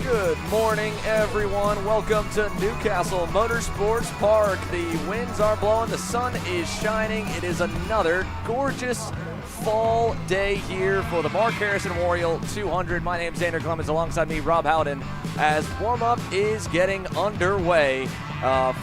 Good morning, everyone. Welcome to Castle Motorsports Park. The winds are blowing, the sun is shining. It is another gorgeous fall day here for the Mark Harrison Memorial 200. My name's Xander Clemens, alongside me, Rob Howden, as warm-up is getting underway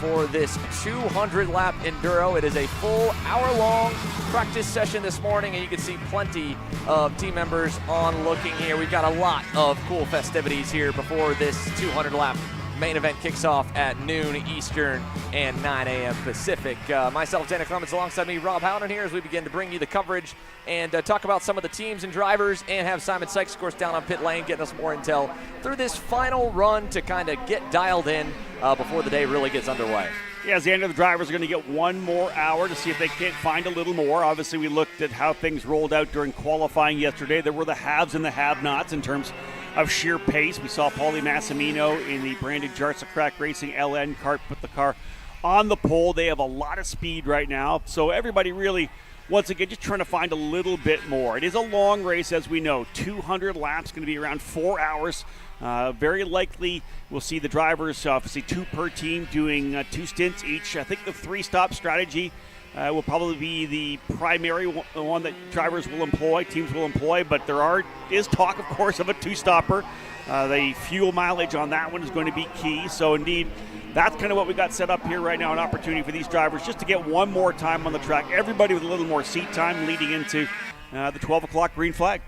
for this 200-lap enduro. It is a full hour-long practice session this morning, and you can see plenty of team members on looking here. We've got a lot of cool festivities here before this 200-lap main event kicks off at noon Eastern and 9 a.m. Pacific. Myself, Xander Clemens, alongside me, Rob Howden, here as we begin to bring you the coverage and talk about some of the teams and drivers, and have Simon Sykes, of course, down on pit lane getting us more intel through this final run to kind of get dialed in before the day really gets underway. Yeah, Xander, the drivers are going to get one more hour to see if they can't find a little more. Obviously, we looked at how things rolled out during qualifying yesterday. There were the haves and the have-nots in terms of sheer pace. We saw Paulie Massimino in the branded Jarsacrack Racing LN Kart put the car on the pole. They have a lot of speed right now. So everybody really, once again, just trying to find a little bit more. It is a long race, as we know. 200 laps, going to be around 4 hours. Very likely we'll see the drivers, obviously two per team, doing 2 stints each. I think the 3-stop strategy will probably be the primary one that drivers will employ, teams will employ, but is talk, of course, of a 2-stopper. The fuel mileage on that one is going to be key. So indeed, that's kind of what we got set up here right now, an opportunity for these drivers just to get one more time on the track. Everybody with a little more seat time leading into the 12 o'clock green flag.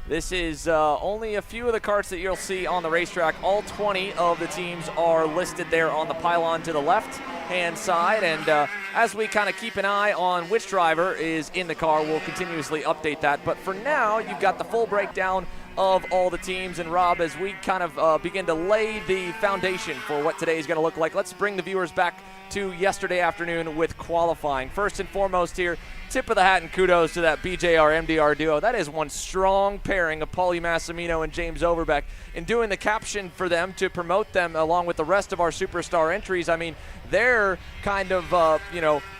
This is only a few of the karts that you'll see on the racetrack. All 20 of the teams are listed there on the pylon to the left-hand side. And as we kind of keep an eye on which driver is in the car, we'll continuously update that. But for now, you've got the full breakdown of all the teams. And Rob, as we kind of begin to lay the foundation for what today is going to look like, let's bring the viewers back to yesterday afternoon with qualifying. First and foremost here, tip of the hat and kudos to that BJR MDR duo. That is one strong pairing of Paulie Massimino and James Overbeck. In doing the caption for them to promote them along with the rest of our superstar entries, I mean, their kind of,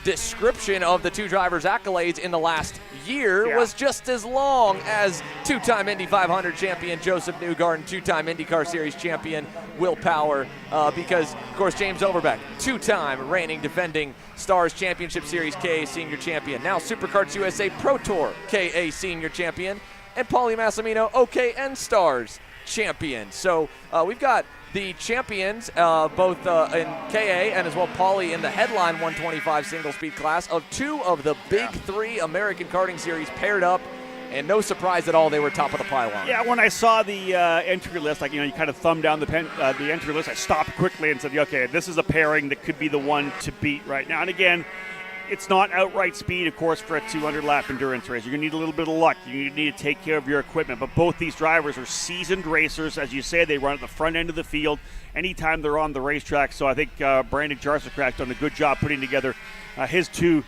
description of the two drivers' accolades in the last year was just as long as two-time Indy 500 champion Joseph Newgarden, two-time IndyCar Series champion Will Power, because, of course, James Overbeck, two-time reigning defending Stars Championship Series KA Senior Champion, now SuperKarts USA Pro Tour KA Senior Champion, and Paulie Massimino OKN Stars Champion. So we've got the champions, both in KA and as well Paulie in the headline 125 single-speed class of two of the big three American Karting Series paired up. And no surprise at all, they were top of the pylon. Yeah, when I saw the entry list, you kind of thumbed down the entry list, I stopped quickly and said, okay, this is a pairing that could be the one to beat right now. And again, it's not outright speed, of course, for a 200-lap endurance race. You're going to need a little bit of luck. You need to take care of your equipment. But both these drivers are seasoned racers. As you say, they run at the front end of the field anytime they're on the racetrack. So I think Brandon Jarsacrack done a good job putting together his two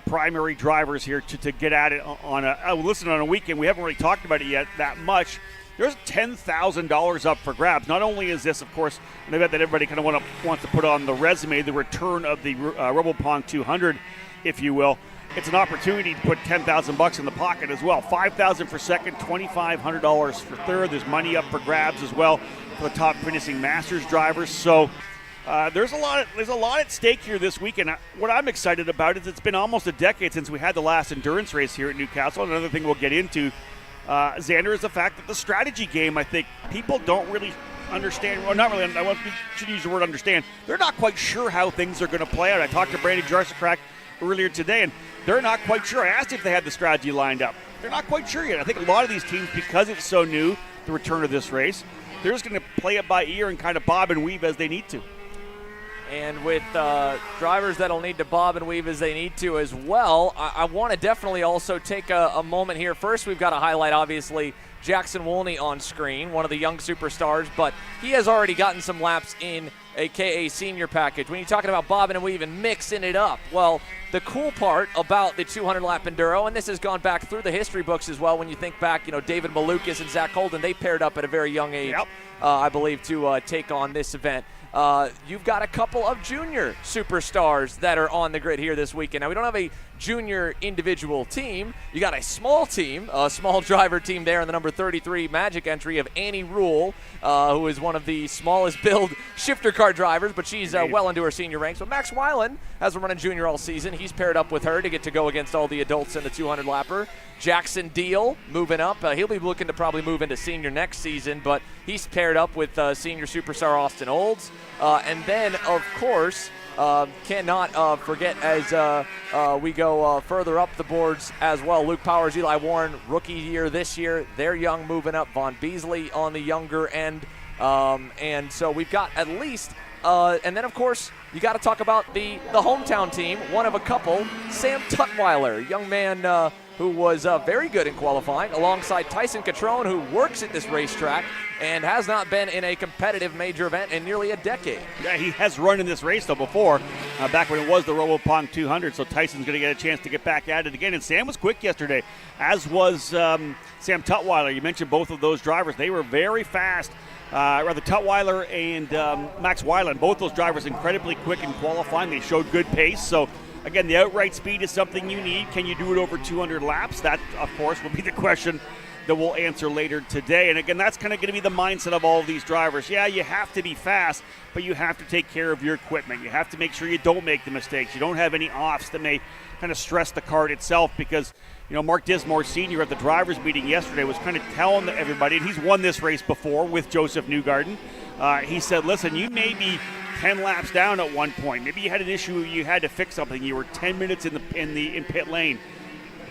primary drivers here to get at it on a weekend. We haven't really talked about it yet that much. There's $10,000 up for grabs. Not only is this, of course, an event that everybody kind of wants to put on the resume, the return of the RoboPong 200, if you will. It's an opportunity to put $10,000 in the pocket as well. $5,000 for second, $2,500 for third. There's money up for grabs as well for the top finishing Masters drivers. So there's a lot at stake here this weekend. What I'm excited about is it's been almost a decade since we had the last endurance race here at Newcastle. Another thing we'll get into, Xander, is the fact that the strategy game, I think people don't really understand. Well, not really. I should use the word understand. They're not quite sure how things are going to play out. I talked to Brandon Jarsacrack earlier today, and they're not quite sure. I asked if they had the strategy lined up. They're not quite sure yet. I think a lot of these teams, because it's so new, the return of this race, they're just going to play it by ear and kind of bob and weave as they need to. And with drivers that'll need to bob and weave as they need to as well, I want to definitely also take a moment here. First, we've got to highlight, obviously, Jackson Woolney on screen, one of the young superstars, but he has already gotten some laps in a KA senior package. When you're talking about bobbing and weaving, mixing it up, well, the cool part about the 200-lap enduro, and this has gone back through the history books as well, when you think back, David Malukas and Zach Holden, they paired up at a very young age, I believe, to take on this event. You've got a couple of junior superstars that are on the grid here this weekend. Now, we don't have a junior individual team. You got a small team, a small driver team there in the number 33 Magic entry of Annie Rule, who is one of the smallest build shifter car drivers, but she's well into her senior ranks. But Max Weiland has been running junior all season. He's paired up with her to get to go against all the adults in the 200 lapper. Jackson Deal moving up. He'll be looking to probably move into senior next season, but he's paired up with senior superstar Austin Olds. And then, of course, cannot forget as we go further up the boards as well. Luke Powers, Eli Warren, rookie year this year. They're young, moving up. Vaughn Beasley on the younger end. And so we've got at least, and then, of course, you got to talk about the hometown team, one of a couple, Sam Tutwiler, young man who was very good in qualifying, alongside Tyson Catrone, who works at this racetrack and has not been in a competitive major event in nearly a decade. Yeah, he has run in this race, though, before, back when it was the RoboPong 200, so Tyson's going to get a chance to get back at it again. And Sam was quick yesterday, as was Sam Tutwiler. You mentioned both of those drivers. They were very fast. Rather, Tutwiler and Max Weiland, both those drivers incredibly quick in qualifying. They showed good pace, so again, the outright speed is something you need. Can you do it over 200 laps? That, of course, will be the question that we'll answer later today. And again, that's kind of going to be the mindset of all of these drivers. Yeah, you have to be fast, but you have to take care of your equipment. You have to make sure you don't make the mistakes. You don't have any offs that may kind of stress the kart itself, because, you know, Mark Dismore Sr. at the drivers' meeting yesterday was kind of telling everybody, and he's won this race before with Joseph Newgarden. He said, listen, you may be 10 laps down at one point. Maybe you had an issue, you had to fix something. You were 10 minutes in pit lane.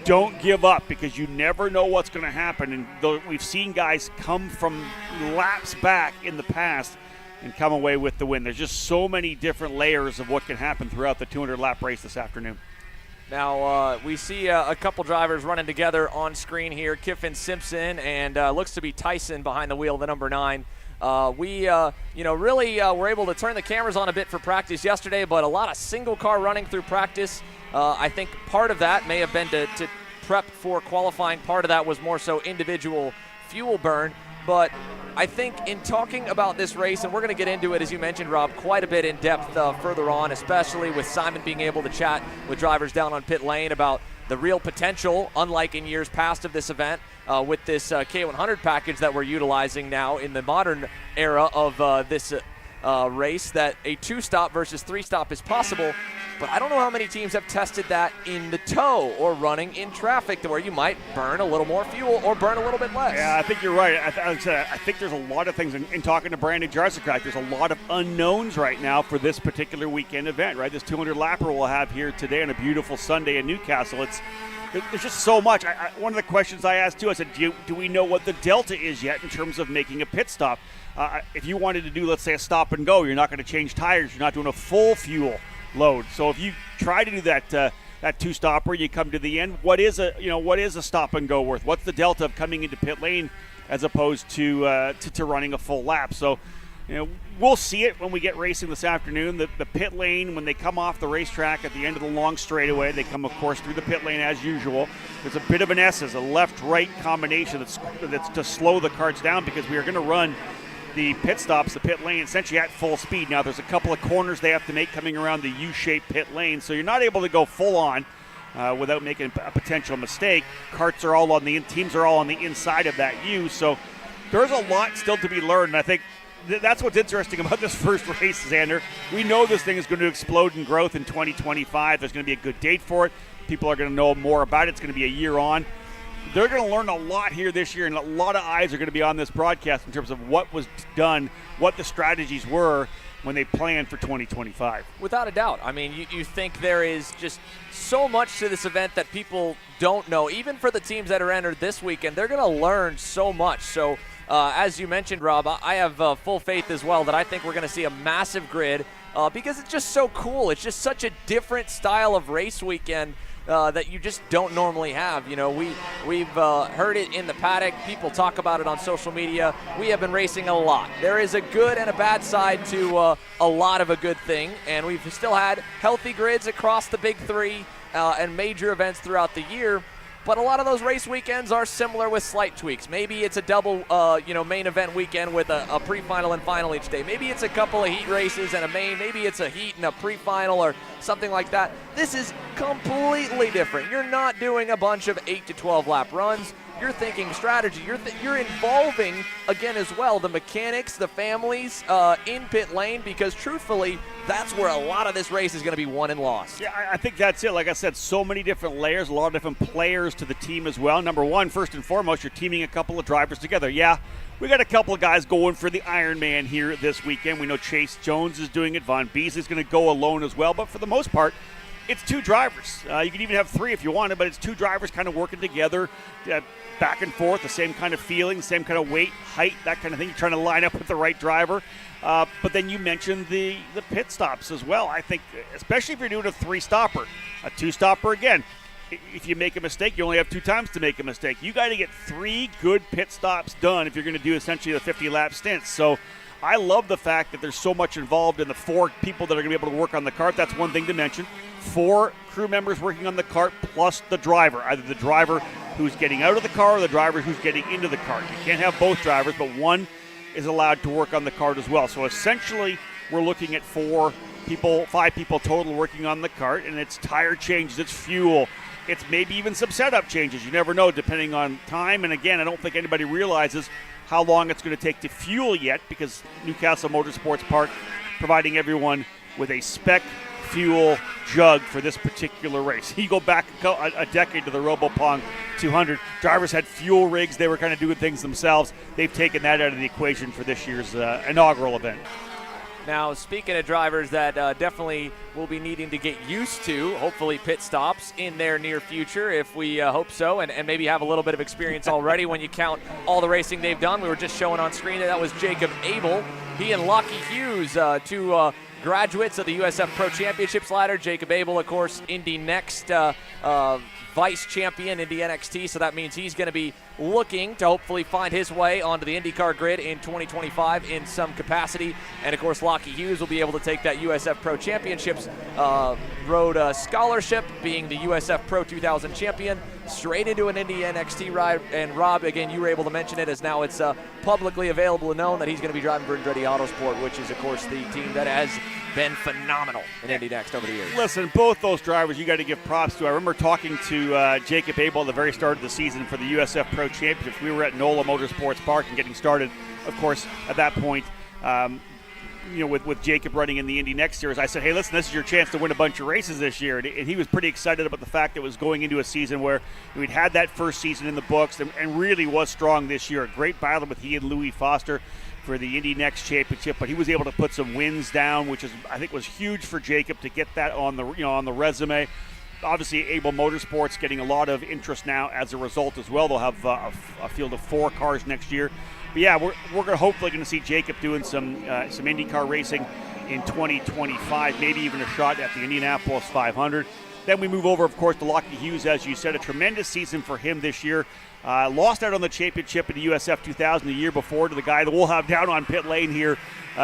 Don't give up, because you never know what's going to happen. And we've seen guys come from laps back in the past and come away with the win. There's just so many different layers of what can happen throughout the 200-lap race this afternoon. Now, we see a couple drivers running together on screen here. Kiffin Simpson and looks to be Tyson behind the wheel, the number 9. We really were able to turn the cameras on a bit for practice yesterday, but a lot of single car running through practice. I think part of that may have been to prep for qualifying. Part of that was more so individual fuel burn. But I think in talking about this race, and we're going to get into it, as you mentioned, Rob, quite a bit in depth further on, especially with Simon being able to chat with drivers down on pit lane about the real potential, unlike in years past of this event, with this K100 package that we're utilizing now in the modern era of this race, that a 2-stop versus 3-stop is possible. But I don't know how many teams have tested that in the tow or running in traffic, to where you might burn a little more fuel or burn a little bit less. Yeah, I think you're right. I think there's a lot of things in talking to Brandon Jarsikak. There's a lot of unknowns right now for this particular weekend event, right? This 200-lapper we'll have here today on a beautiful Sunday in Newcastle. There's just so much. One of the questions I asked, too, I said, do we know what the delta is yet in terms of making a pit stop? If you wanted to do, let's say, a stop and go, you're not going to change tires. You're not doing a full fuel load. So if you try to do that 2-stopper, you come to the end. What is a stop and go worth? What's the delta of coming into pit lane as opposed to running a full lap? So, we'll see it when we get racing this afternoon. The pit lane, when they come off the racetrack at the end of the long straightaway, they come, of course, through the pit lane as usual. There's a bit of an S, a left-right combination that's to slow the karts down, because we are going to run the pit stops, the pit lane, essentially at full speed. Now, there's a couple of corners they have to make coming around the U-shaped pit lane, so you're not able to go full on without making a potential mistake. Teams are all on the inside of that U, so there's a lot still to be learned, and I think that's what's interesting about this first race, Xander. We know this thing is going to explode in growth in 2025. There's going to be a good date for it. People are going to know more about it. It's going to be a year on. They're going to learn a lot here this year, and a lot of eyes are going to be on this broadcast in terms of what was done, what the strategies were when they planned for 2025. Without a doubt. I mean, you think there is just so much to this event that people don't know. Even for the teams that are entered this weekend, they're going to learn so much. So, as you mentioned, Rob, I have full faith as well that I think we're going to see a massive grid because it's just so cool. It's just such a different style of race weekend that you just don't normally have. We've heard it in the paddock. People talk about it on social media. We have been racing a lot. There is a good and a bad side to a lot of a good thing, and we've still had healthy grids across the big three and major events throughout the year. But a lot of those race weekends are similar with slight tweaks. Maybe it's a double, main event weekend with a pre-final and final each day. Maybe it's a couple of heat races and a main. Maybe it's a heat and a pre-final or something like that. This is completely different. You're not doing a bunch of 8 to 12 lap runs. You're thinking strategy. You're involving, again, as well, the mechanics, the families in pit lane, because truthfully, that's where a lot of this race is going to be won and lost. Yeah, I think that's it. Like I said, so many different layers, a lot of different players to the team as well. Number one, first and foremost, you're teaming a couple of drivers together. Yeah, we got a couple of guys going for the Ironman here this weekend. We know Chase Jones is doing it. Von Beasley's going to go alone as well. But for the most part, it's two drivers. You can even have three if you wanted, but it's two drivers kind of working together, back and forth, the same kind of feeling, same kind of weight, height, that kind of thing. You're trying to line up with the right driver. But then you mentioned the pit stops as well. I think, especially if you're doing a three-stopper, a two-stopper, again, if you make a mistake, you only have 2 times to make a mistake. You got to get 3 good pit stops done if you're going to do essentially the 50-lap stints. So I love the fact that there's so much involved in the 4 people that are going to be able to work on the kart. That's one thing to mention. 4 crew members working on the kart plus the driver, either the driver who's getting out of the car or the driver who's getting into the kart. You can't have both drivers, but one is allowed to work on the kart as well. So essentially, we're looking at 5 people total working on the kart, and it's tire changes, it's fuel, it's maybe even some setup changes. You never know, depending on time. And again, I don't think anybody realizes how long it's going to take to fuel yet, because Castle Motorsports Park providing everyone with a spec fuel jug for this particular race. You go back a decade to the RoboPong 200. Drivers had fuel rigs. They were kind of doing things themselves. They've taken that out of the equation for this year's inaugural event. Now, speaking of drivers that definitely will be needing to get used to, hopefully, pit stops in their near future, if we hope so, and maybe have a little bit of experience already when you count all the racing they've done. We were just showing on screen that was Jacob Abel. He and Lockie Hughes, two graduates of the USF Pro Championships ladder. Jacob Abel, of course, Indy Next vice champion in the NXT, so that means he's going to be looking to hopefully find his way onto the IndyCar grid in 2025 in some capacity. And of course, Lockie Hughes will be able to take that USF Pro Championships road scholarship, being the USF Pro 2000 champion, straight into an Indy NXT ride. And Rob, again, you were able to mention it, as now it's publicly available and known that he's going to be driving for Andretti Autosport, which is, of course, the team that has been phenomenal in Indy Next over the years. Listen, both those drivers you got to give props to. I remember talking to Jacob Abel at the very start of the season for the USF Pro Championships. We were at NOLA Motorsports Park and getting started, of course, at that point, with Jacob running in the Indy Next Series. I said, hey, listen, this is your chance to win a bunch of races this year. And he was pretty excited about the fact that it was going into a season where we'd had that first season in the books and really was strong this year. A great battle with he and Louis Foster for the Indy Next Championship, but he was able to put some wins down, which I think was huge for Jacob to get that on the resume. Obviously, Abel Motorsports getting a lot of interest now as a result as well. They'll have a field of 4 cars next year. But yeah, we're hopefully going to see Jacob doing some IndyCar racing in 2025, maybe even a shot at the Indianapolis 500. Then we move over, of course, to Lockie Hughes, as you said, a tremendous season for him this year. Lost out on the championship in the USF 2000 the year before to the guy that we'll have down on pit lane here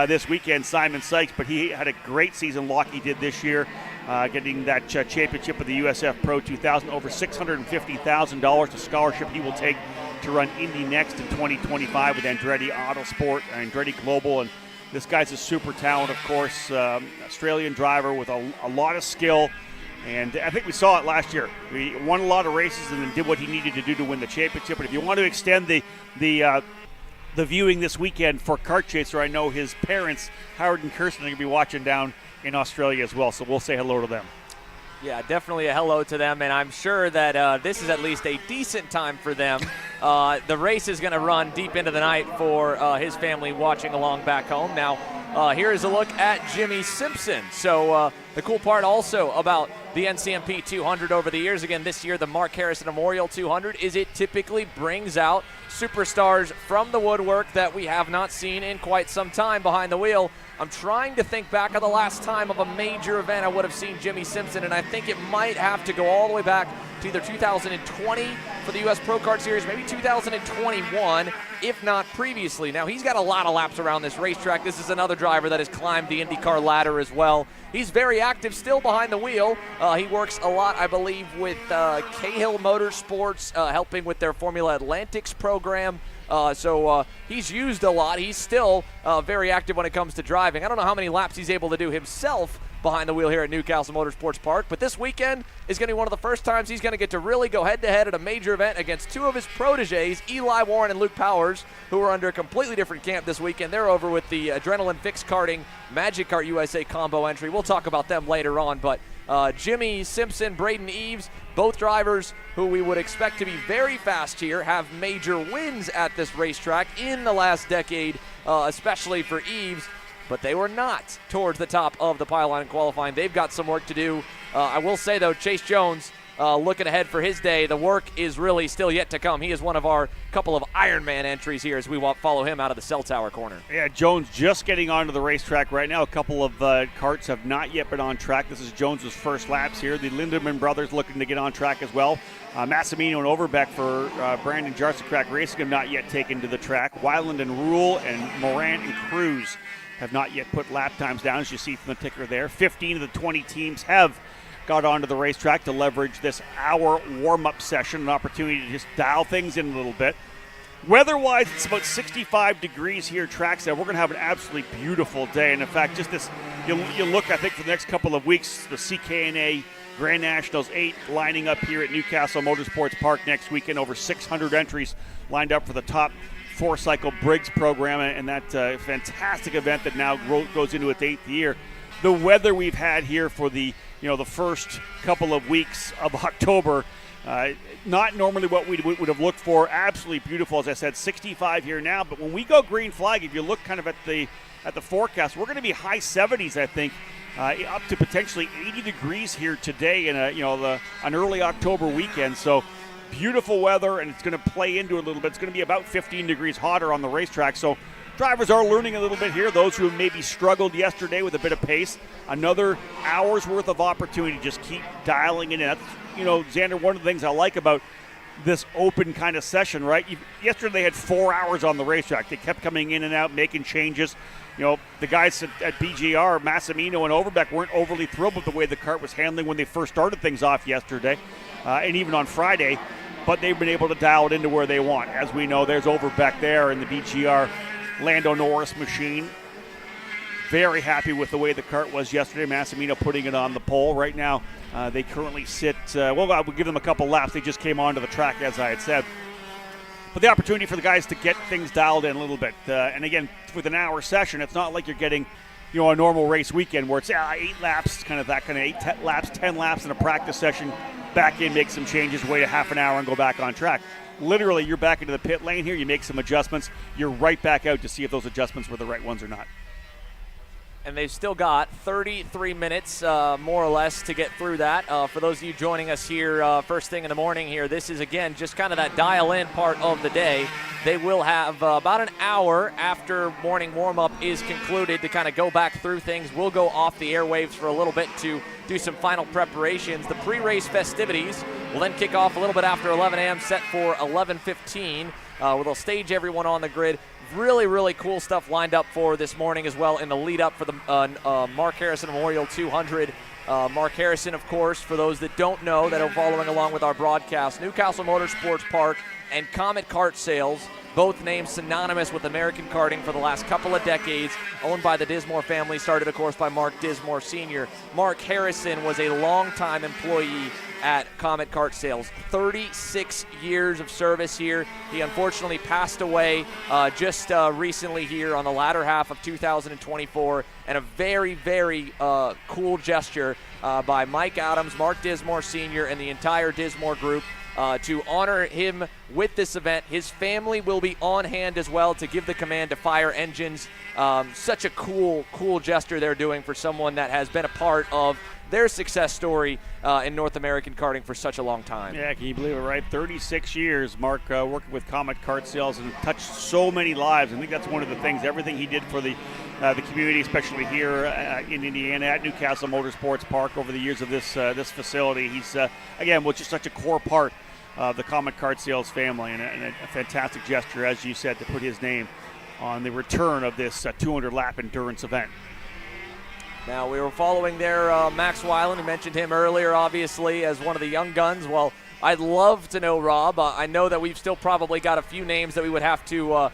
this weekend, Simon Sykes. But he had a great season, Lockie did this year, getting that championship of the USF Pro 2000, over $650,000 to scholarship he will take to run Indy Next in 2025 with Andretti Autosport and Andretti Global. And this guy's a super talent, of course, Australian driver with a lot of skill. And I think we saw it last year. He won a lot of races and then did what he needed to do to win the championship. But if you want to extend the viewing this weekend for Kart Chaser, I know his parents, Howard and Kirsten, are going to be watching down in Australia as well. So we'll say hello to them. Yeah, definitely a hello to them, and I'm sure that this is at least a decent time for them. The race is going to run deep into the night for his family watching along back home. Now, here is a look at Jimmy Simpson. So the cool part also about the NCMP 200 over the years, again this year the Mark Harrison Memorial 200, is it typically brings out superstars from the woodwork that we have not seen in quite some time behind the wheel. I'm trying to think back of the last time of a major event I would have seen Jimmy Simpson, and I think it might have to go all the way back to either 2020 for the U.S. Pro Kart Series, maybe 2021, if not previously. Now, he's got a lot of laps around this racetrack. This is another driver that has climbed the IndyCar ladder as well. He's very active still behind the wheel. He works a lot, I believe, with Castle Motorsports, helping with their Formula Atlantics program. So he's used a lot. He's still very active when it comes to driving. I don't know how many laps he's able to do himself behind the wheel here at Castle Motorsports Park, but this weekend is going to be one of the first times he's going to get to really go head-to-head at a major event against two of his proteges, Eli Warren and Luke Powers, who are under a completely different camp this weekend. They're over with the Adrenaline Fixed Karting Magic Kart USA combo entry. We'll talk about them later on, but Jimmy Simpson, Braden Eves, both drivers who we would expect to be very fast here, have major wins at this racetrack in the last decade, especially for Eves, but they were not towards the top of the pylon in qualifying. They've got some work to do. I will say, though, Chase Jones, looking ahead for his day, the work is really still yet to come. He is one of our couple of Ironman entries here as we follow him out of the cell tower corner. Yeah, Jones just getting onto the racetrack right now. A couple of karts have not yet been on track. This is Jones's first laps here. The Lindemann brothers looking to get on track as well. Massimino and Overbeck for Brandon Jarsicrack Racing have not yet taken to the track. Weiland and Rule and Morant and Cruz have not yet put lap times down, as you see from the ticker there. 15 of the 20 teams have got onto the racetrack to leverage this hour warm-up session, an opportunity to just dial things in a little bit. Weather-wise, it's about 65 degrees here trackside. We're going to have an absolutely beautiful day. And in fact, just this, you look, I think, for the next couple of weeks, the CKNA Grand Nationals 8 lining up here at Newcastle Motorsports Park next weekend. Over 600 entries lined up for the top four-cycle Briggs program, and that fantastic event that now goes into its 8th year. The weather we've had here for the first couple of weeks of October, not normally what we would have looked for. Absolutely beautiful, as I said, 65 here now. But when we go green flag, if you look kind of at the forecast, we're going to be high 70s, I think, up to potentially 80 degrees here today in an early October weekend. So beautiful weather, and it's going to play into it a little bit. It's going to be about 15 degrees hotter on the racetrack. So drivers are learning a little bit here. Those who maybe struggled yesterday with a bit of pace, another hour's worth of opportunity to just keep dialing it in. That's, Xander, one of the things I like about this open kind of session, right? Yesterday they had 4 hours on the racetrack. They kept coming in and out, making changes. The guys at BGR, Massimino and Overbeck, weren't overly thrilled with the way the kart was handling when they first started things off yesterday, and even on Friday, but they've been able to dial it into where they want. As we know, there's Overbeck there in the BGR Lando Norris machine. Very happy with the way the kart was yesterday. Massimino putting it on the pole. Right now, they currently sit, I will give them a couple laps. They just came onto the track, as I had said. But the opportunity for the guys to get things dialed in a little bit. And again, with an hour session, it's not like you're getting, a normal race weekend where it's 8 laps, kind of that kind of 10 laps in a practice session. Back in, make some changes, wait a half an hour, and go back on track. Literally, you're back into the pit lane here. You make some adjustments. You're right back out to see if those adjustments were the right ones or not. And they've still got 33 minutes, more or less, to get through that. For those of you joining us here first thing in the morning here, this is, again, just kind of that dial-in part of the day. They will have about an hour after morning warm-up is concluded to kind of go back through things. We'll go off the airwaves for a little bit to do some final preparations. The pre-race festivities will then kick off a little bit after 11 a.m., set for 11:15, where they'll stage everyone on the grid. Really, really cool stuff lined up for this morning as well in the lead up for the Mark Harrison Memorial 200. Mark Harrison, of course, for those that don't know that are following along with our broadcast, Newcastle Motorsports Park and Comet Kart Sales, both names synonymous with American karting for the last couple of decades, owned by the Dismore family, started, of course, by Mark Dismore Sr. Mark Harrison was a longtime employee at Comet Kart Sales. 36 years of service here. He unfortunately passed away just recently here on the latter half of 2024, and a very, very cool gesture by Mike Adams, Mark Dismore Sr., and the entire Dismore group to honor him with this event. His family will be on hand as well to give the command to fire engines. Such a cool gesture they're doing for someone that has been a part of their success story in North American karting for such a long time. Yeah, can you believe it, right? 36 years, Mark, working with Comet Kart Sales and touched so many lives. I think that's one of the things, everything he did for the community, especially here in Indiana at Castle Motorsports Park over the years of this facility. He's, again, was just such a core part of the Comet Kart Sales family, and a fantastic gesture, as you said, to put his name on the return of this 200-lap endurance event. Now, we were following there Max Weiland. You mentioned him earlier, obviously, as one of the young guns. Well, I'd love to know, Rob. I know that we've still probably got a few names that we would have to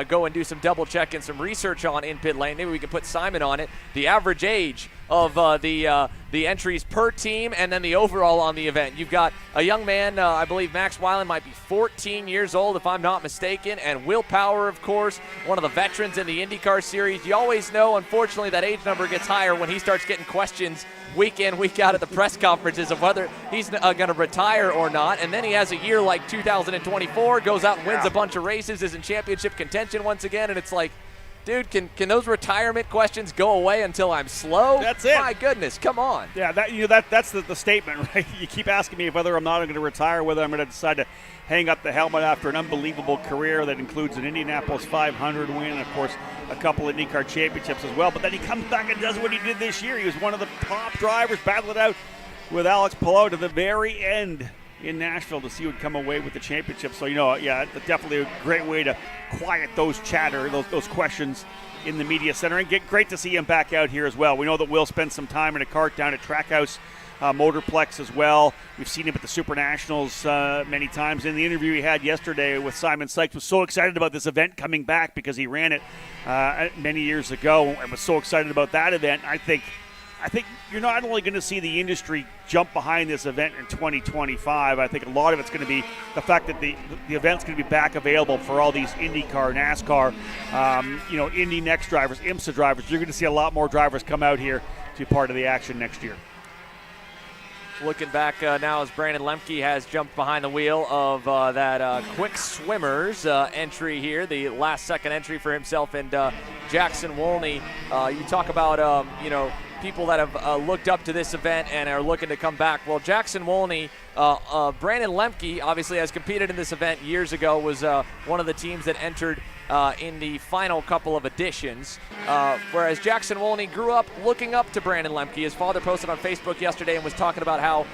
go and do some double check and some research on in pit lane. Maybe we could put Simon on it. The average age of the entries per team and then the overall on the event. You've got a young man, I believe Max Weiland might be 14 years old if I'm not mistaken, and Will Power, of course, one of the veterans in the IndyCar series. You always know, unfortunately, that age number gets higher when he starts getting questions week in, week out at the press conferences of whether he's going to retire or not. And then he has a year like 2024, goes out and wins a bunch of races, is in championship contention once again, and it's like, dude, can those retirement questions go away until I'm slow? That's it. My goodness, come on. Yeah, that's the statement, right? You keep asking me whether I'm not going to retire, whether I'm going to decide to hang up the helmet after an unbelievable career that includes an Indianapolis 500 win and, of course, a couple of IndyCar championships as well. But then he comes back and does what he did this year. He was one of the top drivers, battled it out with Alex Palou to the very end in Nashville to see who would come away with the championship. So, definitely a great way to quiet those chatter, those questions in the media center, and great to see him back out here as well. We know that Will spent some time in a kart down at Trackhouse Motorplex as well. We've seen him at the Super Nationals many times. In the interview he had yesterday with Simon Sykes, was so excited about this event coming back because he ran it many years ago and was so excited about that event. I think you're not only going to see the industry jump behind this event in 2025. I think a lot of it's going to be the fact that the event's going to be back available for all these IndyCar, NASCAR, Indy Next drivers, IMSA drivers. You're going to see a lot more drivers come out here to be part of the action next year. Looking back now as Brandon Lemke has jumped behind the wheel of that Quick Swimmers entry here, the last second entry for himself and Jackson Wolney. You talk about, people that have looked up to this event and are looking to come back. Well, Jackson Wolney, Brandon Lemke obviously has competed in this event years ago, was one of the teams that entered in the final couple of editions, whereas Jackson Wolney grew up looking up to Brandon Lemke. His father posted on Facebook yesterday and was talking about how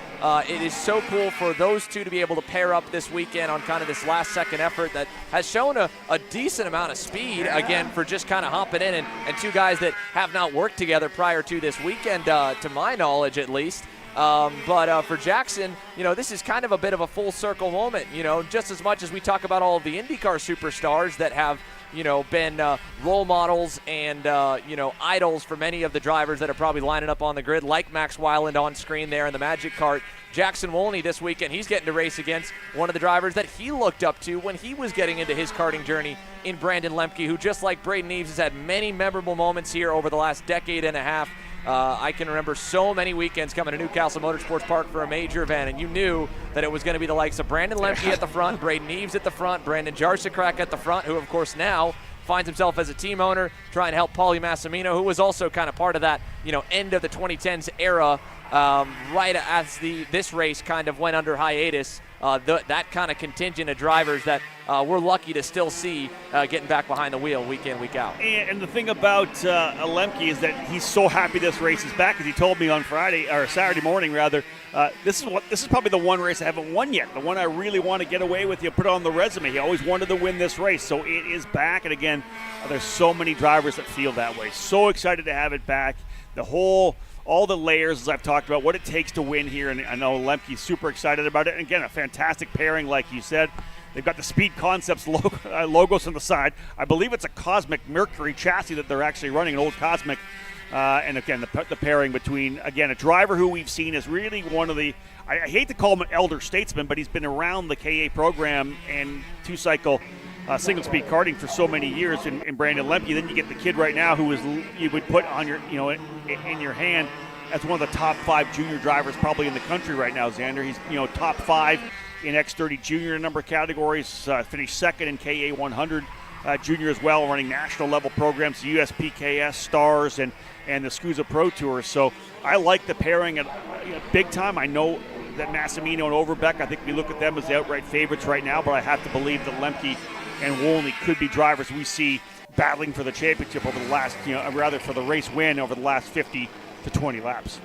it is so cool for those two to be able to pair up this weekend on kind of this last-second effort that has shown a decent amount of speed, again, for just kind of hopping in, and two guys that have not worked together prior to this weekend, to my knowledge at least. But for Jackson, this is kind of a bit of a full circle moment, just as much as we talk about all of the IndyCar superstars that have, been role models and, idols for many of the drivers that are probably lining up on the grid, like Max Weiland on screen there in the Magic Kart. Jackson Wolney this weekend, he's getting to race against one of the drivers that he looked up to when he was getting into his karting journey in Brandon Lemke, who, just like Braden Eves, has had many memorable moments here over the last decade and a half. I can remember so many weekends coming to Castle Motorsports Park for a major event, and you knew that it was going to be the likes of Brandon Lemke at the front, Braden Eves at the front, Brandon Jarsicrack at the front, who, of course, now finds himself as a team owner trying to help Paulie Massimino, who was also kind of part of that, end of the 2010s era, right as this race kind of went under hiatus. That kind of contingent of drivers that we're lucky to still see getting back behind the wheel week in, week out. And the thing about Lemke is that he's so happy this race is back, as he told me on Saturday morning rather. This is probably the one race I haven't won yet, the one I really want to get away with. You put on the resume. He always wanted to win this race, so it is back. And again, there's so many drivers that feel that way. So excited to have it back. All the layers, as I've talked about, what it takes to win here, and I know Lemke's super excited about it. And again, a fantastic pairing, like you said. They've got the Speed Concepts logos on the side. I believe it's a Cosmic Mercury chassis that they're actually running, an old Cosmic. And again, the pairing between, again, a driver who we've seen is really one of the, I hate to call him an elder statesman, but he's been around the KA program and two-cycle single-speed karting for so many years in Brandon Lemke. Then you get the kid right now who you would put on your, in your hand as one of the top 5 junior drivers probably in the country right now, Xander. He's, top 5 in X30 Junior in a number of categories, finished second in KA 100 Junior as well, running national level programs, USPKS, Stars, and the SCUSA Pro Tour. So I like the pairing at big time. I know that Massimino and Overbeck, I think we look at them as the outright favorites right now, but I have to believe that Lemke and Wolny could be drivers we see battling for the championship over the last, rather for the race win over the last 50 to 20 laps.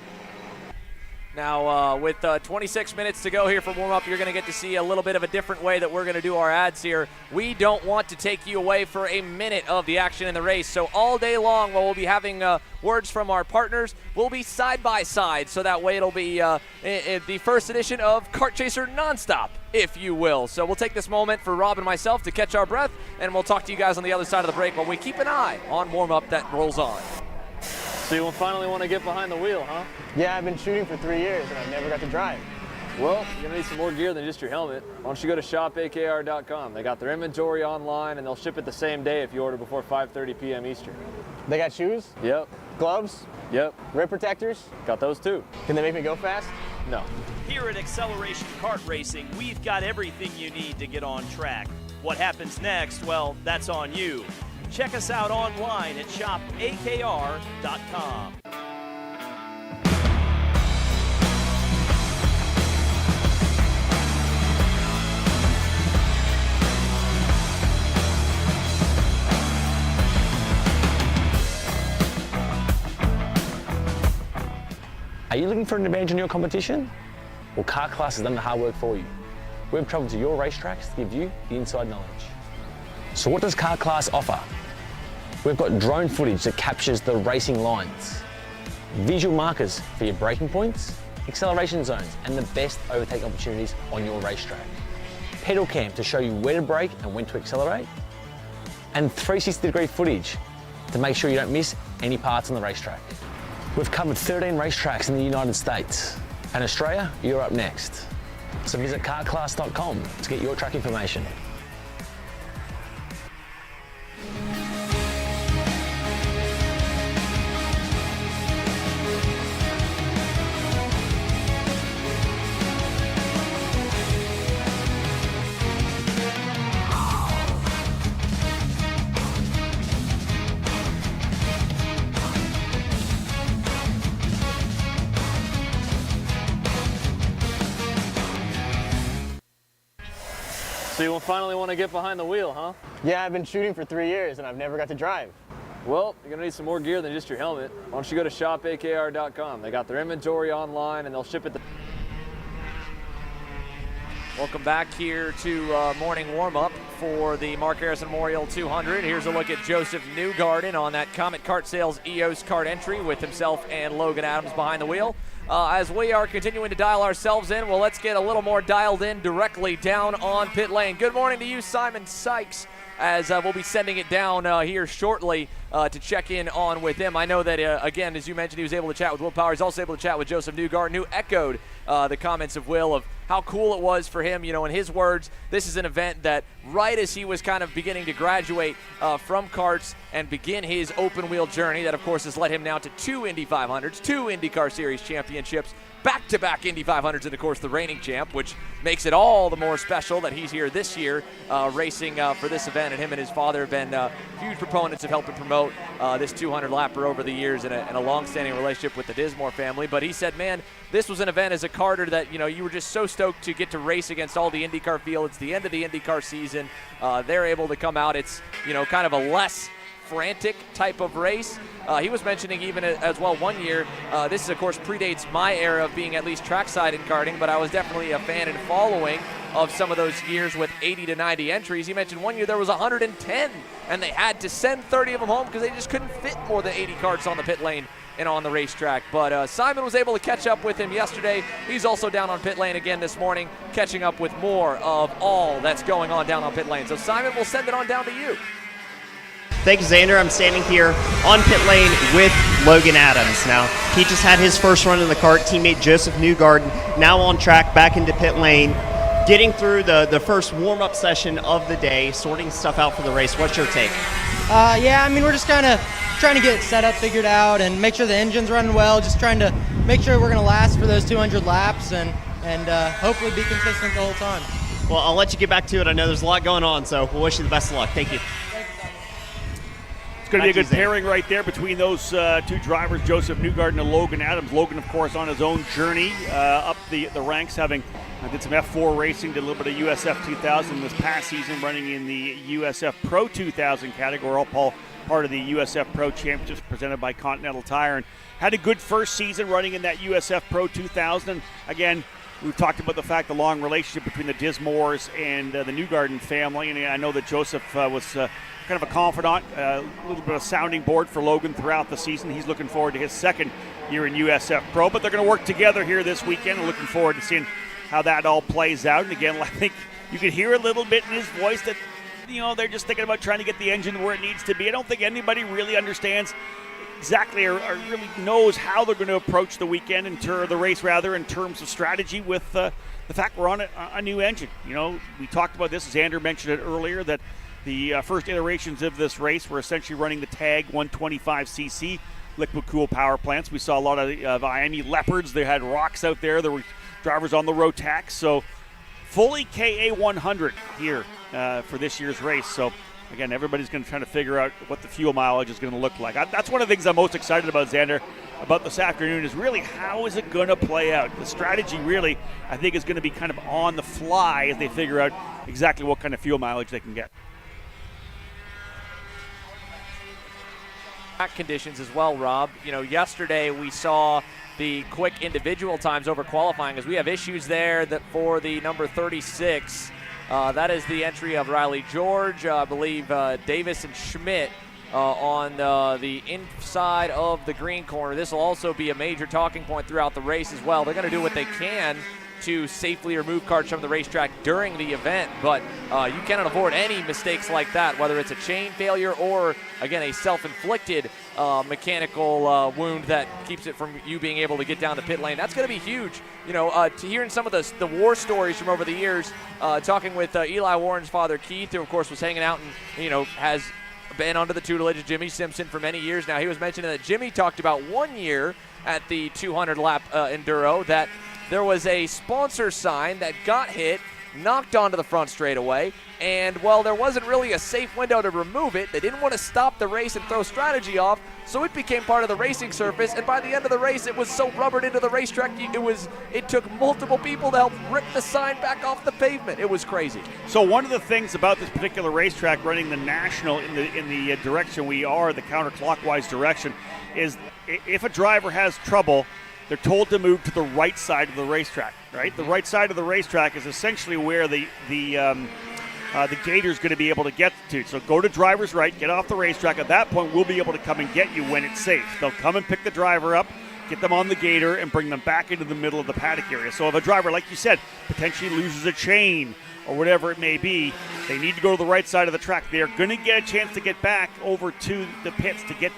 Now, with 26 minutes to go here for warm-up, you're going to get to see a little bit of a different way that we're going to do our ads here. We don't want to take you away for a minute of the action in the race. So all day long, while we'll be having words from our partners, we'll be side-by-side. So that way it'll be the first edition of Kart Chaser Nonstop, if you will. So we'll take this moment for Rob and myself to catch our breath, and we'll talk to you guys on the other side of the break while we keep an eye on warm-up that rolls on. So you finally want to get behind the wheel, huh? Yeah, I've been shooting for 3 years and I've never got to drive. Well, you're going to need some more gear than just your helmet. Why don't you go to shopakr.com. They got their inventory online and they'll ship it the same day if you order before 5:30 p.m. Eastern. They got shoes? Yep. Gloves? Yep. Rib protectors? Got those too. Can they make me go fast? No. Here at Acceleration Kart Racing, we've got everything you need to get on track. What happens next, well, that's on you. Check us out online at shopakr.com. Are you looking for an advantage in your competition? Well, Kart Class has done the hard work for you. We've travelled to your racetracks to give you the inside knowledge. So what does Kart Class offer? We've got drone footage that captures the racing lines, visual markers for your braking points, acceleration zones, and the best overtake opportunities on your racetrack. Pedal cam to show you where to brake and when to accelerate, and 360-degree footage to make sure you don't miss any parts on the racetrack. We've covered 13 racetracks in the United States, and Australia, you're up next. So visit kartclass.com to get your track information. So you finally want to get behind the wheel, huh? Yeah, I've been shooting for 3 years and I've never got to drive. Well, you're going to need some more gear than just your helmet. Why don't you go to shopakr.com. They got their inventory online and they'll ship it the... Welcome back here to morning warm-up for the Mark Harrison Memorial 200. Here's a look at Joseph Newgarden on that Comet Kart Sales EOS kart entry with himself and Logan Adams behind the wheel. As we are continuing to dial ourselves in, well, let's get a little more dialed in directly down on pit lane. Good morning to you, Simon Sykes, as we'll be sending it down here shortly to check in on with him. I know that, again, as you mentioned, he was able to chat with Will Power. He's also able to chat with Joseph Newgarden, who echoed the comments of Will of how cool it was for him. You know, in his words, this is an event that right as he was kind of beginning to graduate from karts and begin his open wheel journey, that of course has led him now to 2 Indy 500s, 2 IndyCar Series championships, back-to-back Indy 500s, and of course the reigning champ, which makes it all the more special that he's here this year racing for this event. And him and his father have been huge proponents of helping promote this 200-lapper over the years, and a long-standing relationship with the Dismore family. But he said, man, this was an event as a karter that, you know, you were just so stoked to get to race against all the IndyCar field. It's the end of the IndyCar season. They're able to come out. It's, you know, kind of a less frantic type of race. He was mentioning even as well one year, this is of course predates my era of being at least trackside in karting, but I was definitely a fan and following of some of those years with 80 to 90 entries. He mentioned one year there was 110 and they had to send 30 of them home because they just couldn't fit more than 80 karts on the pit lane and on the racetrack. But Simon was able to catch up with him yesterday. He's also down on pit lane again this morning, catching up with more of all that's going on down on pit lane. So Simon, we'll send it on down to you. Thank you, Xander. I'm standing here on pit lane with Logan Adams. Now, he just had his first run in the kart. Teammate Joseph Newgarden now on track, back into pit lane, getting through the first warm-up session of the day, sorting stuff out for the race. What's your take? Yeah, I mean, we're just kind of trying to get setup figured out and make sure the engine's running well, just trying to make sure we're going to last for those 200 laps. And and hopefully be consistent the whole time. Well, I'll let you get back to it. I know there's a lot going on, so we'll wish you the best of luck. Thank you. It's going to be a good Back to you, Zane. pairing right there between those two drivers, Joseph Newgarden and Logan Adams. Logan, of course, on his own journey up the ranks, having did some F4 racing, did a little bit of USF 2000 this past season, running in the USF Pro 2000 category, all part of the USF Pro Championships presented by Continental Tire, and had a good first season running in that USF Pro 2000. And again, we've talked about the fact the long relationship between the Dismores and the Newgarden family, and I know that Joseph was kind of a confidant, a little bit of a sounding board for Logan throughout the season. He's looking forward to his second year in USF Pro, but they're going to work together here this weekend, and looking forward to seeing how that all plays out. And again, I think you could hear a little bit in his voice that, they're just thinking about trying to get the engine where it needs to be. I don't think anybody really understands exactly or really knows how they're going to approach the weekend in terms of strategy with the fact we're on a new engine. We talked about this, as Andrew mentioned it earlier, that the first iterations of this race were essentially running the TAG 125cc liquid cool power plants. We saw a lot of Miami Leopards. They had rocks out there. There were drivers on the Rotax. So fully KA 100 here for this year's race. So again, everybody's going to try to figure out what the fuel mileage is going to look like. That's one of the things I'm most excited about, Xander, about this afternoon, is really how is it going to play out. The strategy really, I think, is going to be kind of on the fly as they figure out exactly what kind of fuel mileage they can get. Track conditions as well, Rob. Yesterday we saw the quick individual times over qualifying, as we have issues there that for the number 36. That is the entry of Riley George, I believe Davis and Schmidt on the inside of the green corner. This will also be a major talking point throughout the race as well. They're going to do what they can to safely remove karts from the racetrack during the event, but you cannot avoid any mistakes like that, whether it's a chain failure or, again, a self-inflicted mechanical wound that keeps it from you being able to get down the pit lane. That's going to be huge. To hearing some of the war stories from over the years, talking with Eli Warren's father, Keith, who, of course, was hanging out and, has been under the tutelage of Jimmy Simpson for many years now. He was mentioning that Jimmy talked about one year at the 200-lap Enduro that there was a sponsor sign that got hit, knocked onto the front straightaway, and while there wasn't really a safe window to remove it, they didn't want to stop the race and throw strategy off, so it became part of the racing surface, and by the end of the race, it was so rubbered into the racetrack, it took multiple people to help rip the sign back off the pavement. It was crazy. So one of the things about this particular racetrack running the National in the direction we are, the counterclockwise direction, is if a driver has trouble, they're told to move to the right side of the racetrack, right? The right side of the racetrack is essentially where the gator's going to be able to get to. So go to driver's right, get off the racetrack. At that point, we'll be able to come and get you when it's safe. They'll come and pick the driver up, get them on the gator, and bring them back into the middle of the paddock area. So if a driver, like you said, potentially loses a chain or whatever it may be, they need to go to the right side of the track. They're going to get a chance to get back over to the pits to get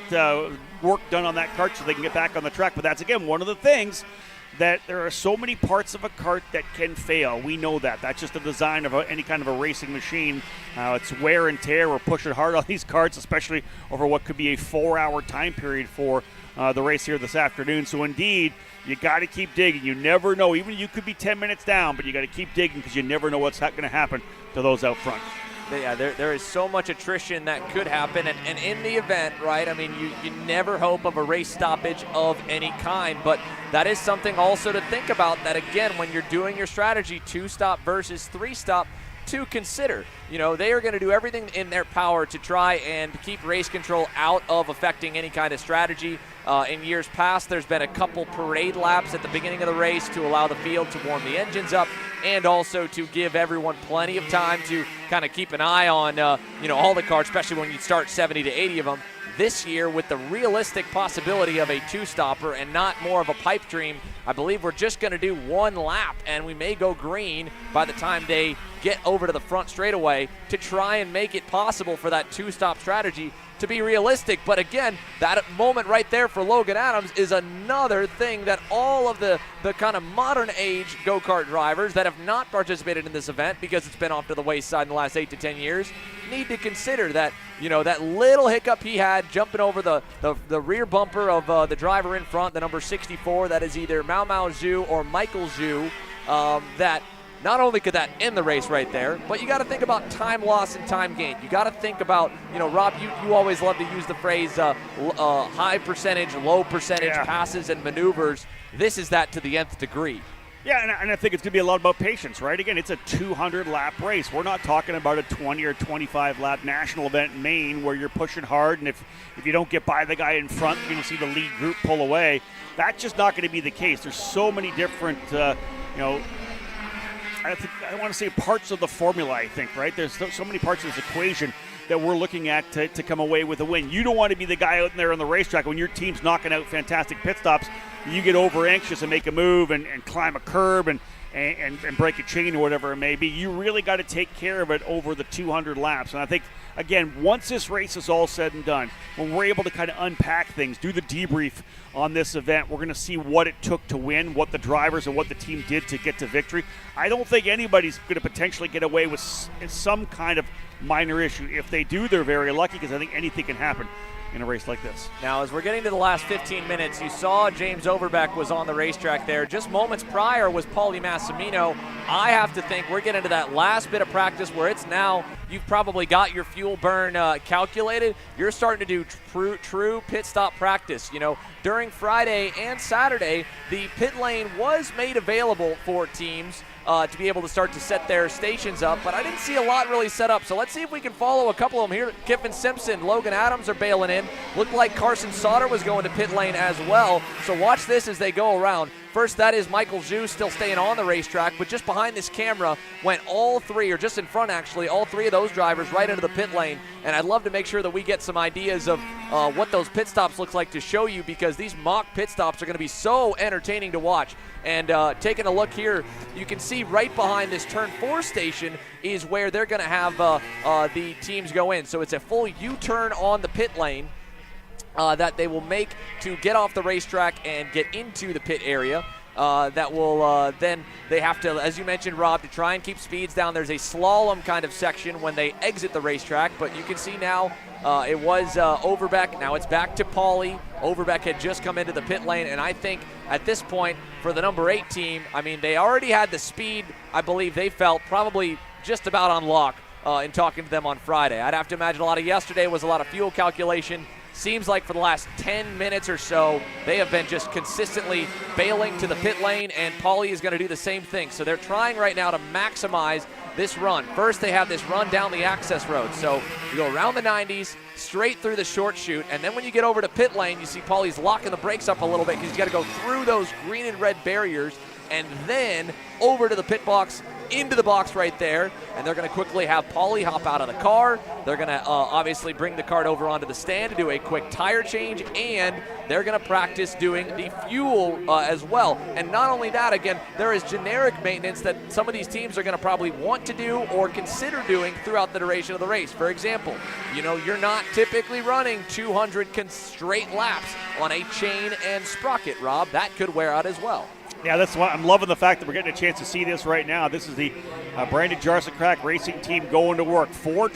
work done on that kart so they can get back on the track. But that's, again, one of the things that there are so many parts of a kart that can fail. We know that. That's just the design of any kind of a racing machine. It's wear and tear. We're pushing hard on these karts, especially over what could be a 4-hour time period for the race here this afternoon. So, indeed, you got to keep digging. You never know. Even you could be 10 minutes down, but you got to keep digging because you never know what's going to happen to those out front. Yeah, there is so much attrition that could happen, and in the event, right, I mean, you never hope of a race stoppage of any kind, but that is something also to think about, that, again, when you're doing your strategy, 2-stop versus 3-stop, to consider. They are going to do everything in their power to try and keep race control out of affecting any kind of strategy. In years past, there's been a couple parade laps at the beginning of the race to allow the field to warm the engines up and also to give everyone plenty of time to kind of keep an eye on, all the cars, especially when you start 70 to 80 of them. This year, with the realistic possibility of a 2-stopper and not more of a pipe dream, I believe we're just going to do one lap, and we may go green by the time they get over to the front straightaway to try and make it possible for that 2-stop strategy to be realistic. But again, that moment right there for Logan Adams is another thing that all of the kind of modern age go-kart drivers that have not participated in this event, because it's been off to the wayside in the last 8 to 10 years, need to consider that, that little hiccup he had jumping over the rear bumper of the driver in front, the number 64, that is either Mao Mao Zhu or Michael Zhu, that not only could that end the race right there, but you got to think about time loss and time gain. You got to think about, Rob, you always love to use the phrase high percentage, low percentage passes and maneuvers. This is that to the nth degree. Yeah, and I think it's going to be a lot about patience, right? Again, it's a 200-lap race. We're not talking about a 20 or 25-lap national event in Maine where you're pushing hard, and if you don't get by the guy in front, you're going to see the lead group pull away. That's just not going to be the case. There's so many different, I want to say parts of the formula, I think, right? There's so many parts of this equation that we're looking at to come away with a win. You don't want to be the guy out there on the racetrack when your team's knocking out fantastic pit stops. You get over anxious and make a move and climb a curb and break a chain or whatever it may be. You really got to take care of it over the 200 laps. And I think, again, once this race is all said and done, when we're able to kind of unpack things, do the debrief on this event, we're going to see what it took to win, what the drivers and what the team did to get to victory. I don't think anybody's going to potentially get away with some kind of minor issue. If they do, they're very lucky, because I think anything can happen in a race like this. Now, as we're getting to the last 15 minutes, you saw James Overbeck was on the racetrack there. Just moments prior was Paulie Massimino. I have to think we're getting to that last bit of practice where it's now, you've probably got your fuel burn calculated. You're starting to do true pit stop practice. During Friday and Saturday, the pit lane was made available for teams to be able to start to set their stations up, but I didn't see a lot really set up. So let's see if we can follow a couple of them here. Kiffin Simpson, Logan Adams are bailing in. Looked like Carson Sauter was going to pit lane as well. So watch this as they go around. First, that is Michael Zhu still staying on the racetrack, but just behind this camera went all three, or just in front actually, all three of those drivers right into the pit lane. And I'd love to make sure that we get some ideas of what those pit stops look like to show you, because these mock pit stops are going to be so entertaining to watch. And taking a look here, you can see right behind this turn 4 station is where they're going to have the teams go in. So it's a full U-turn on the pit lane that they will make to get off the racetrack and get into the pit area. That will then they have to, as you mentioned, Rob, to try and keep speeds down. There's a slalom kind of section when they exit the racetrack, but you can see now it was Overbeck. Now it's back to Paulie. Overbeck had just come into the pit lane, and I think at this point for the number 8 team, I mean, they already had the speed, I believe they felt probably just about on lock in talking to them on Friday. I'd have to imagine a lot of yesterday was a lot of fuel calculation. Seems like for the last 10 minutes or so, they have been just consistently bailing to the pit lane, and Paulie is going to do the same thing. So they're trying right now to maximize this run. First, they have this run down the access road. So you go around the 90s, straight through the short chute, and then when you get over to pit lane, you see Paulie's locking the brakes up a little bit because he's got to go through those green and red barriers and then over to the pit box, into the box right there, and they're going to quickly have Paulie hop out of the car. They're going to obviously bring the cart over onto the stand to do a quick tire change, and they're going to practice doing the fuel as well. And not only that, again, there is generic maintenance that some of these teams are going to probably want to do or consider doing throughout the duration of the race. For example, you're not typically running 200 straight laps on a chain and sprocket, Rob. That could wear out as well. Yeah, that's why I'm loving the fact that we're getting a chance to see this right now. This is the Brandon Jarson Crack Racing team going to work. 4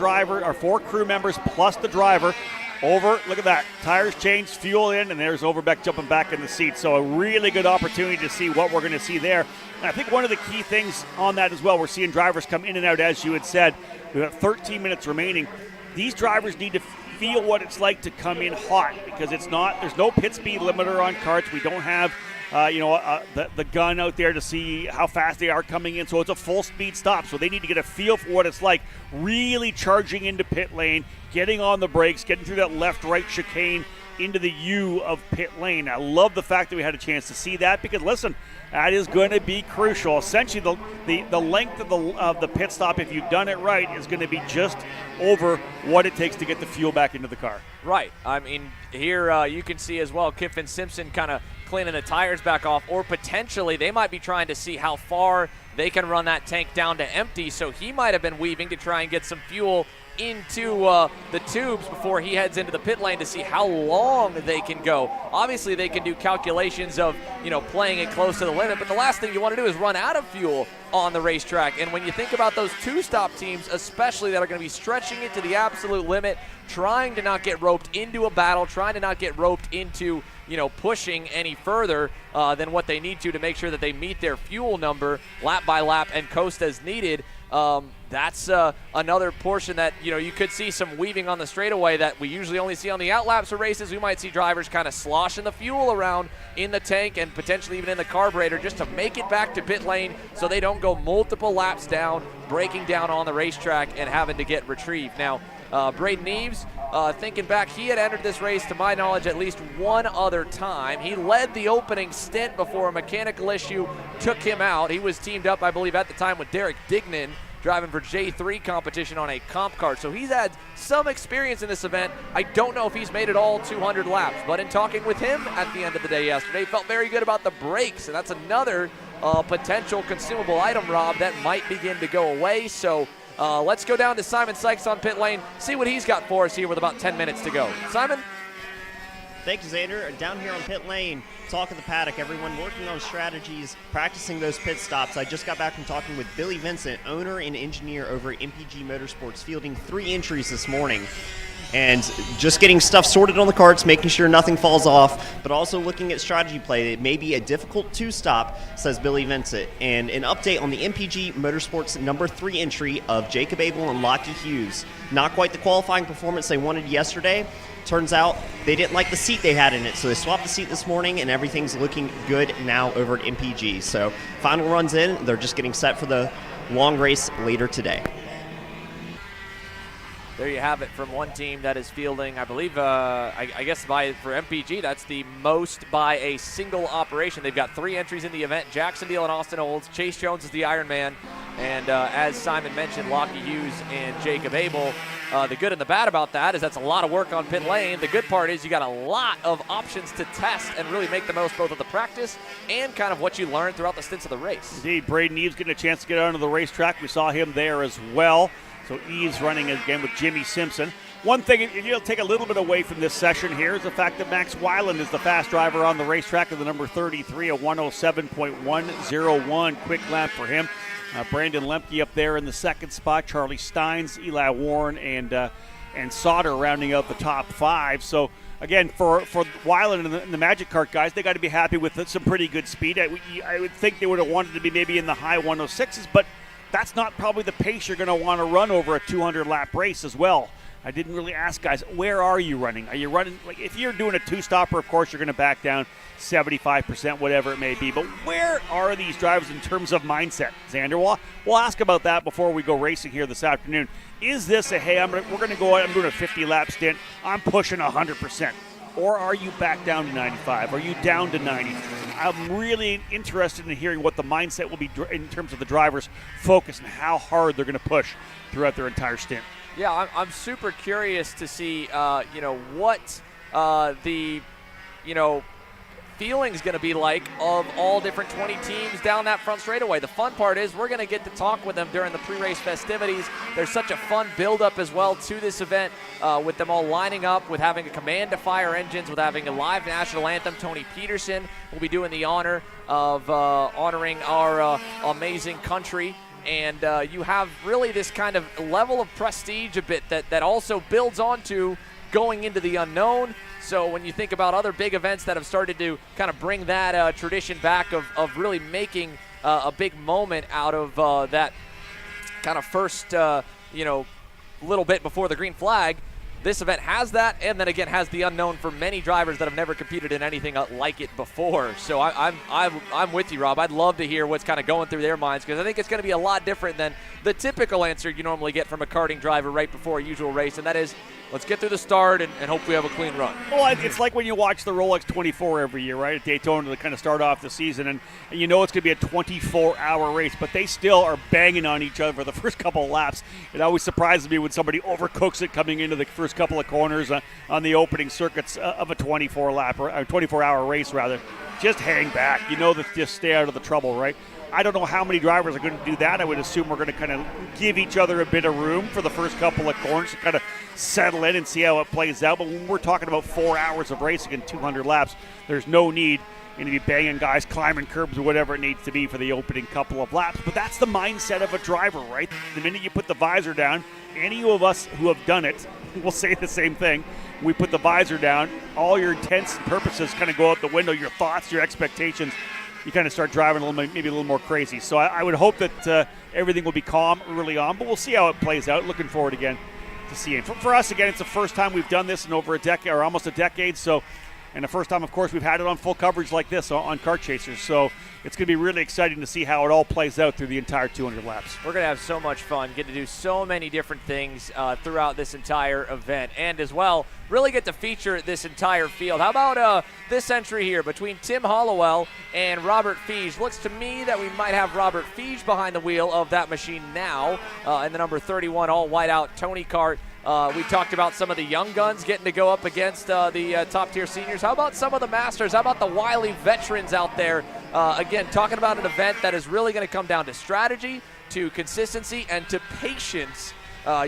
crew members plus the driver over. Look at that. Tires changed, fuel in, and there's Overbeck jumping back in the seat. So a really good opportunity to see what we're going to see there. And I think one of the key things on that as well, we're seeing drivers come in and out, as you had said. We've got 13 minutes remaining. These drivers need to feel what it's like to come in hot, because there's no pit speed limiter on karts. We don't have the gun out there to see how fast they are coming in. So it's a full speed stop. So they need to get a feel for what it's like really charging into pit lane, getting on the brakes, getting through that left-right chicane into the U of pit lane. I love the fact that we had a chance to see that, because listen, that is going to be crucial. Essentially, the length of the pit stop, if you've done it right, is going to be just over what it takes to get the fuel back into the car. Right. I mean, here you can see as well Kiffin Simpson kind of cleaning the tires back off, or potentially they might be trying to see how far they can run that tank down to empty, so he might have been weaving to try and get some fuel into the tubes before he heads into the pit lane to see how long they can go. Obviously, they can do calculations of, playing it close to the limit, but the last thing you want to do is run out of fuel on the racetrack. And when you think about those two-stop teams, especially that are going to be stretching it to the absolute limit, trying to not get roped into a battle, trying to not get roped into, pushing any further than what they need to make sure that they meet their fuel number lap by lap and coast as needed. That's another portion that, you could see some weaving on the straightaway that we usually only see on the outlaps of races. We might see drivers kind of sloshing the fuel around in the tank and potentially even in the carburetor just to make it back to pit lane so they don't go multiple laps down, breaking down on the racetrack and having to get retrieved. Now, Braden Eves, thinking back, he had entered this race, to my knowledge, at least one other time. He led the opening stint before a mechanical issue took him out. He was teamed up, I believe, at the time with Derek Dignan, driving for J3 competition on a comp kart. So he's had some experience in this event. I don't know if he's made it all 200 laps, but in talking with him at the end of the day yesterday, felt very good about the brakes, and that's another potential consumable item, Rob, that might begin to go away. So let's go down to Simon Sykes on pit lane, see what he's got for us here with about 10 minutes to go. Simon? Thank you, Xander. Down here on pit lane, talk of the paddock, everyone working on strategies, practicing those pit stops. I just got back from talking with Billy Vincent, owner and engineer over at MPG Motorsports, fielding 3 entries this morning. And just getting stuff sorted on the carts, making sure nothing falls off, but also looking at strategy play. It may be a difficult 2-stop, says Billy Vincent. And an update on the MPG Motorsports number 3 entry of Jacob Abel and Lockie Hughes. Not quite the qualifying performance they wanted yesterday. Turns out they didn't like the seat they had in it, so they swapped the seat this morning, and everything's looking good now over at MPG. So final runs in, they're just getting set for the long race later today. There you have it from one team that is fielding, I believe, I guess for MPG, that's the most by a single operation. They've got 3 entries in the event, Jackson Deal and Austin Olds. Chase Jones is the Iron Man. And as Simon mentioned, Lockie Hughes and Jacob Abel. The good and the bad about that is that's a lot of work on pit lane. The good part is you got a lot of options to test and really make the most both of the practice and kind of what you learn throughout the stints of the race. Indeed, Braden Eves getting a chance to get onto the racetrack. We saw him there as well. So Eves running again with Jimmy Simpson. One thing you'll take a little bit away from this session here is the fact that Max Weiland is the fast driver on the racetrack of the number 33, a 107.101 quick lap for him. Brandon Lemke up there in the second spot. Charlie Steins, Eli Warren, and Sauter rounding out the top 5. So again, for Weiland and the Magic Kart guys, they got to be happy with some pretty good speed. I would think they would have wanted to be maybe in the high 106s, but that's not probably the pace you're going to want to run over a 200-lap race as well. I didn't really ask guys, where are you running? Are you running, like if you're doing a 2-stopper, of course you're going to back down 75%, whatever it may be. But where are these drivers in terms of mindset, Xander? We'll ask about that before we go racing here this afternoon. Is this a, hey, I'm doing a 50-lap stint, I'm pushing 100%? Or are you back down to 95? Are you down to 90? I'm really interested in hearing what the mindset will be in terms of the driver's focus and how hard they're going to push throughout their entire stint. Yeah, I'm super curious to see, what the, feeling's going to be like of all different 20 teams down that front straightaway. The fun part is we're going to get to talk with them during the pre-race festivities. There's such a fun build-up as well to this event with them all lining up, with having a command to fire engines, with having a live national anthem. Tony Peterson will be doing the honor of honoring our amazing country. And you have really this kind of level of prestige a bit that also builds onto going into the unknown. So when you think about other big events that have started to kind of bring that tradition back of really making a big moment out of that kind of first, little bit before the green flag, this event has that, and then again has the unknown for many drivers that have never competed in anything like it before. So I'm with you, Rob. I'd love to hear what's kind of going through their minds, because I think it's going to be a lot different than the typical answer you normally get from a karting driver right before a usual race, and that is, let's get through the start and hope we have a clean run. Well, it's like when you watch the Rolex 24 every year, right, at Daytona to kind of start off the season, and you know it's going to be a 24-hour race, but they still are banging on each other for the first couple of laps. It always surprises me when somebody overcooks it coming into the first couple of corners on the opening circuits of a 24-hour race, rather. Just hang back. You know that just stay out of the trouble, right? I don't know how many drivers are going to do that. I would assume we're going to kind of give each other a bit of room for the first couple of corners to kind of settle in and see how it plays out. But when we're talking about 4 hours of racing and 200 laps, there's no need to be banging guys, climbing curbs, or whatever it needs to be for the opening couple of laps. But that's the mindset of a driver, right? The minute you put the visor down, any of us who have done it will say the same thing. We put the visor down, all your intents and purposes kind of go out the window, your thoughts, your expectations. You kind of start driving maybe a little more crazy. So I would hope that everything will be calm early on, but we'll see how it plays out. Looking forward again to seeing. For us, again, it's the first time we've done this in over a decade, or almost a decade. And the first time, of course, we've had it on full coverage like this on Kart Chasers. So it's going to be really exciting to see how it all plays out through the entire 200 laps. We're going to have so much fun, get to do so many different things throughout this entire event, and as well, really get to feature this entire field. How about this entry here between Tim Hollowell and Robert Fiege? Looks to me that we might have Robert Fiege behind the wheel of that machine now, and the number 31 all whiteout Tony Kart. We talked about some of the young guns getting to go up against the top-tier seniors. How about some of the masters? How about the wily veterans out there? Again, talking about an event that is really going to come down to strategy, to consistency, and to patience.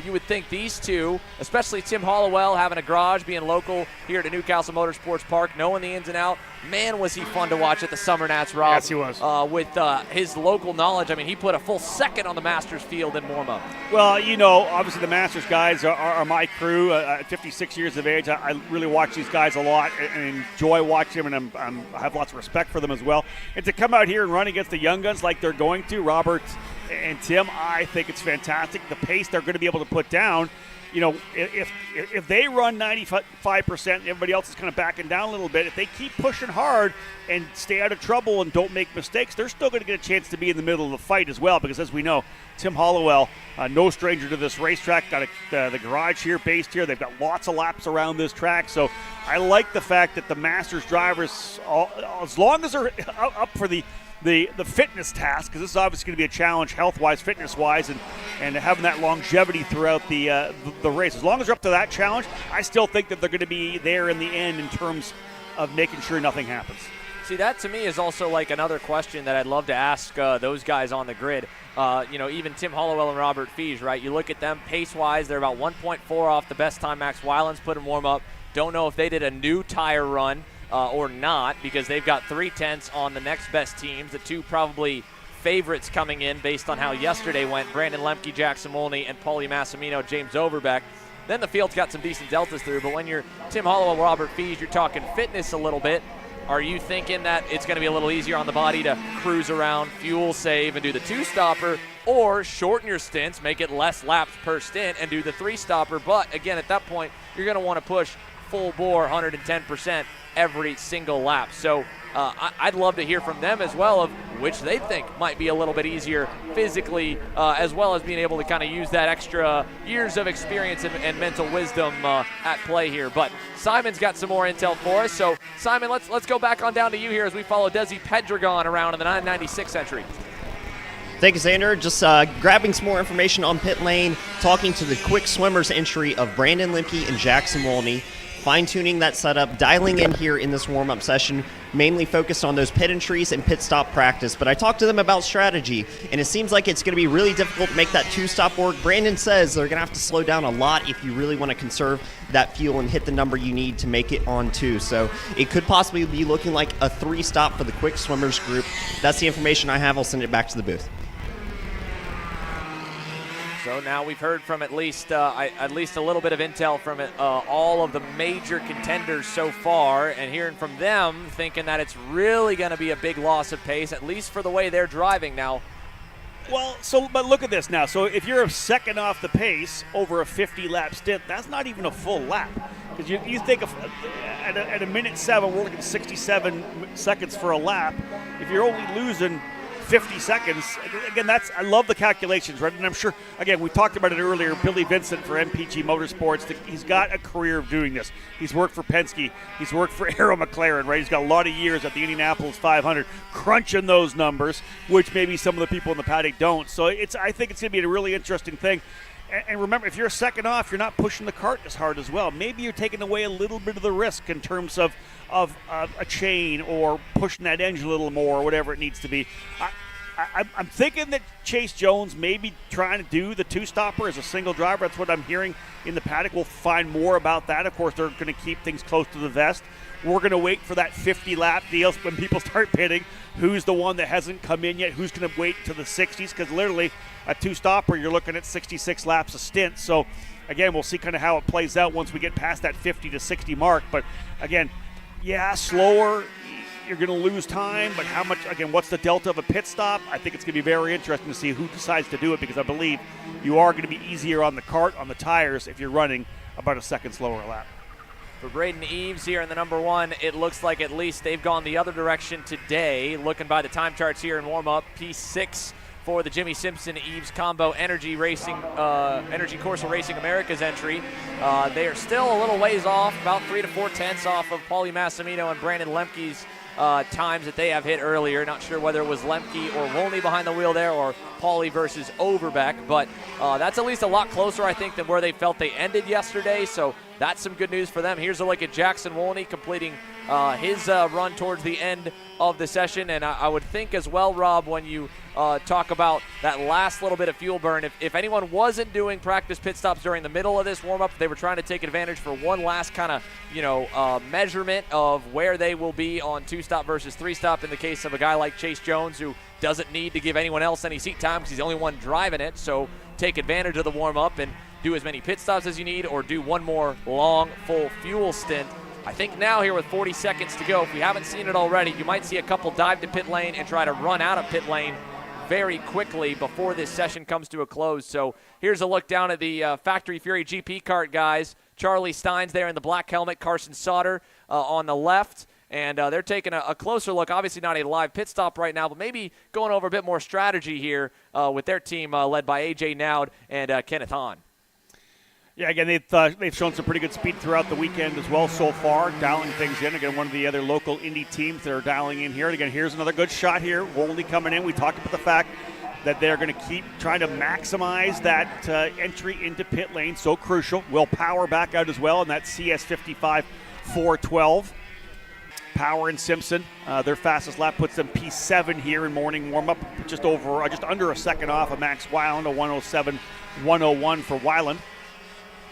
You would think these two, especially Tim Hollowell, having a garage, being local here at the Castle Motorsports Park, knowing the ins and out. Man, was he fun to watch at the Summer Nats, Rob. Yes, he was. With his local knowledge. I mean, he put a full second on the Masters field in warm-up. Well, you know, obviously the Masters guys are my crew. At 56 years of age, I really watch these guys a lot and enjoy watching them, and I have lots of respect for them as well. And to come out here and run against the young guns like they're going to, Robert and Tim, I think it's fantastic. The pace they're going to be able to put down, you know, if they run 95% and everybody else is kind of backing down a little bit, if they keep pushing hard and stay out of trouble and don't make mistakes, they're still going to get a chance to be in the middle of the fight as well, because as we know, Tim Hollowell, no stranger to this racetrack, got the garage here, based here. They've got lots of laps around this track, so I like the fact that the Masters drivers, as long as they're up for the fitness task, because this is obviously going to be a challenge health-wise, fitness-wise, and having that longevity throughout the race. As long as they're up to that challenge, I still think that they're going to be there in the end in terms of making sure nothing happens. See, that to me is also like another question that I'd love to ask those guys on the grid. You know, even Tim Hollowell and Robert Fiege, right? You look at them pace-wise, they're about 1.4 off the best time Max Weiland's put in warm-up. Don't know if they did a new tire run or not, because they've got 3/10 on the next best teams, the two probably favorites coming in based on how yesterday went, Brandon Lemke, Jack Simolny, and Paulie Massimino, James Overbeck. Then the field's got some decent deltas through, but when you're Tim Hollowell, Robert Fiege, you're talking fitness a little bit. Are you thinking that it's going to be a little easier on the body to cruise around, fuel save, and do the two-stopper, or shorten your stints, make it less laps per stint, and do the three-stopper? But, again, at that point, you're going to want to push full bore 110% every single lap. So I'd love to hear from them as well of which they think might be a little bit easier physically, as well as being able to kind of use that extra years of experience and mental wisdom at play here. But Simon's got some more intel for us. So Simon, let's go back on down to you here as we follow Desi Pedregon around in the 996 entry. Thank you, Xander. Just grabbing some more information on pit lane, talking to the quick swimmers entry of Brandon Lemke and Jack Simolny, fine-tuning that setup, dialing in here in this warm-up session, mainly focused on those pit entries and pit stop practice. But I talked to them about strategy, and it seems like it's going to be really difficult to make that two-stop work. Brandon says they're going to have to slow down a lot if you really want to conserve that fuel and hit the number you need to make it on two. So it could possibly be looking like a three-stop for the quick swimmers group. That's the information I have. I'll send it back to the booth. So now we've heard from at least a little bit of intel from all of the major contenders so far, and hearing from them thinking that it's really going to be a big loss of pace, at least for the way they're driving now. Well, but look at this now. So if you're a second off the pace over a 50-lap stint, that's not even a full lap. Because you think of at a minute 7, we're looking at 67 seconds for a lap. If you're only losing 50 seconds. Again, I love the calculations, right? And I'm sure, again, we talked about it earlier, Billy Vincent for MPG Motorsports, he's got a career of doing this. He's worked for Penske. He's worked for Arrow McLaren, right? He's got a lot of years at the Indianapolis 500 crunching those numbers, which maybe some of the people in the paddock don't. So I think it's going to be a really interesting thing. And remember, if you're second off, you're not pushing the kart as hard as well. Maybe you're taking away a little bit of the risk in terms of a chain or pushing that engine a little more or whatever it needs to be. I'm thinking that Chase Jones may be trying to do the two-stopper as a single driver. That's what I'm hearing in the paddock. We'll find more about that. Of course, they're going to keep things close to the vest. We're going to wait for that 50-lap deal when people start pitting. Who's the one that hasn't come in yet? Who's going to wait to the 60s? Because literally, a two-stopper, you're looking at 66 laps a stint. So, again, we'll see kind of how it plays out once we get past that 50 to 60 mark. But, again, yeah, slower. You're going to lose time. But how much, again, what's the delta of a pit stop? I think it's going to be very interesting to see who decides to do it, because I believe you are going to be easier on the kart, on the tires, if you're running about a second slower lap. For Braden Eves here in the number one, it looks like at least they've gone the other direction today. Looking by the time charts here in warm-up, P6 for the Jimmy Simpson Eves Combo Energy Corsa Racing America's entry. They are still a little ways off, about 3 to 4 tenths off of Paulie Massimino and Brandon Lemke's times that they have hit earlier. Not sure whether it was Lemke or Wolney behind the wheel there, or Paulie versus Overbeck, but that's at least a lot closer, I think, than where they felt they ended yesterday, so that's some good news for them. Here's a look at Jackson Wolney completing his run towards the end of the session, and I would think as well, Rob, when you talk about that last little bit of fuel burn, if anyone wasn't doing practice pit stops during the middle of this warm-up, they were trying to take advantage for one last kind of, measurement of where they will be on two-stop versus three-stop in the case of a guy like Chase Jones, who doesn't need to give anyone else any seat time because he's the only one driving it, so take advantage of the warm-up and do as many pit stops as you need, or do one more long, full fuel stint. I think now here with 40 seconds to go, if we haven't seen it already, you might see a couple dive to pit lane and try to run out of pit lane very quickly before this session comes to a close. So here's a look down at the Factory Fury GP kart guys. Charlie Stein's there in the black helmet, Carson Sauter on the left. And they're taking a closer look. Obviously not a live pit stop right now, but maybe going over a bit more strategy here with their team led by A.J. Nowd and Kenneth Hahn. Yeah, again, they've shown some pretty good speed throughout the weekend as well so far, dialing things in. Again, one of the other local Indy teams that are dialing in here. And again, here's another good shot here. Wolney coming in. We talked about the fact that they're going to keep trying to maximize that entry into pit lane. So crucial. Will Power back out as well in that CS55 412. Power and Simpson, their fastest lap puts them P7 here in morning warm-up, just under a second off of Max Weiland, a 107.101 for Weiland.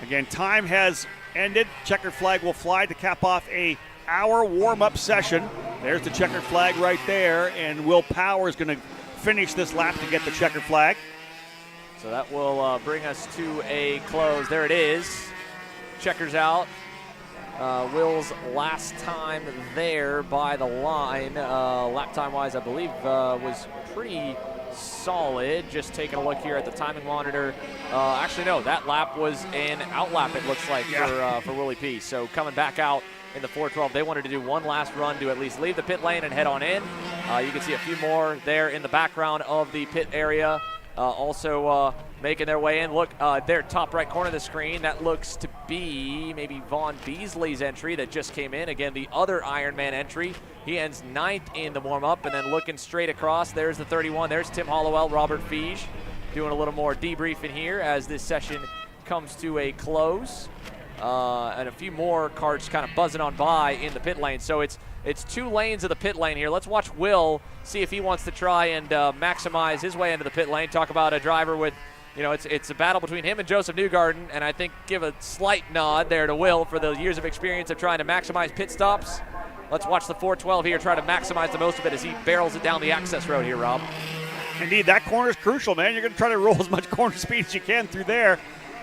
Again, time has ended. Checkered flag will fly to cap off a hour warm-up session. There's the checkered flag right there, and Will Power is going to finish this lap to get the checkered flag. So that will bring us to a close. There it is. Checkers out. Will's last time there by the line, lap time-wise, I believe, was pretty solid. Just taking a look here at the timing monitor. Actually, no, that lap was an outlap, it looks like, for Willie P. So coming back out in the 412, they wanted to do one last run to at least leave the pit lane and head on in. You can see a few more there in the background of the pit area. Also making their way in. Look, their top right corner of the screen, that looks to be maybe Vaughn Beasley's entry that just came in. Again, the other Ironman entry. He ends 9th in the warm-up, and then looking straight across, there's the 31. There's Tim Hollowell, Robert Fiege, doing a little more debriefing here as this session comes to a close. And a few more carts kind of buzzing on by in the pit lane. So it's 2 lanes of the pit lane here. Let's watch Will see if he wants to try and maximize his way into the pit lane. Talk about a driver with, it's a battle between him and Joseph Newgarden, and I think give a slight nod there to Will for the years of experience of trying to maximize pit stops. Let's watch the 412 here try to maximize the most of it as he barrels it down the access road here, Rob. Indeed, that corner is crucial, man. You're going to try to roll as much corner speed as you can through there.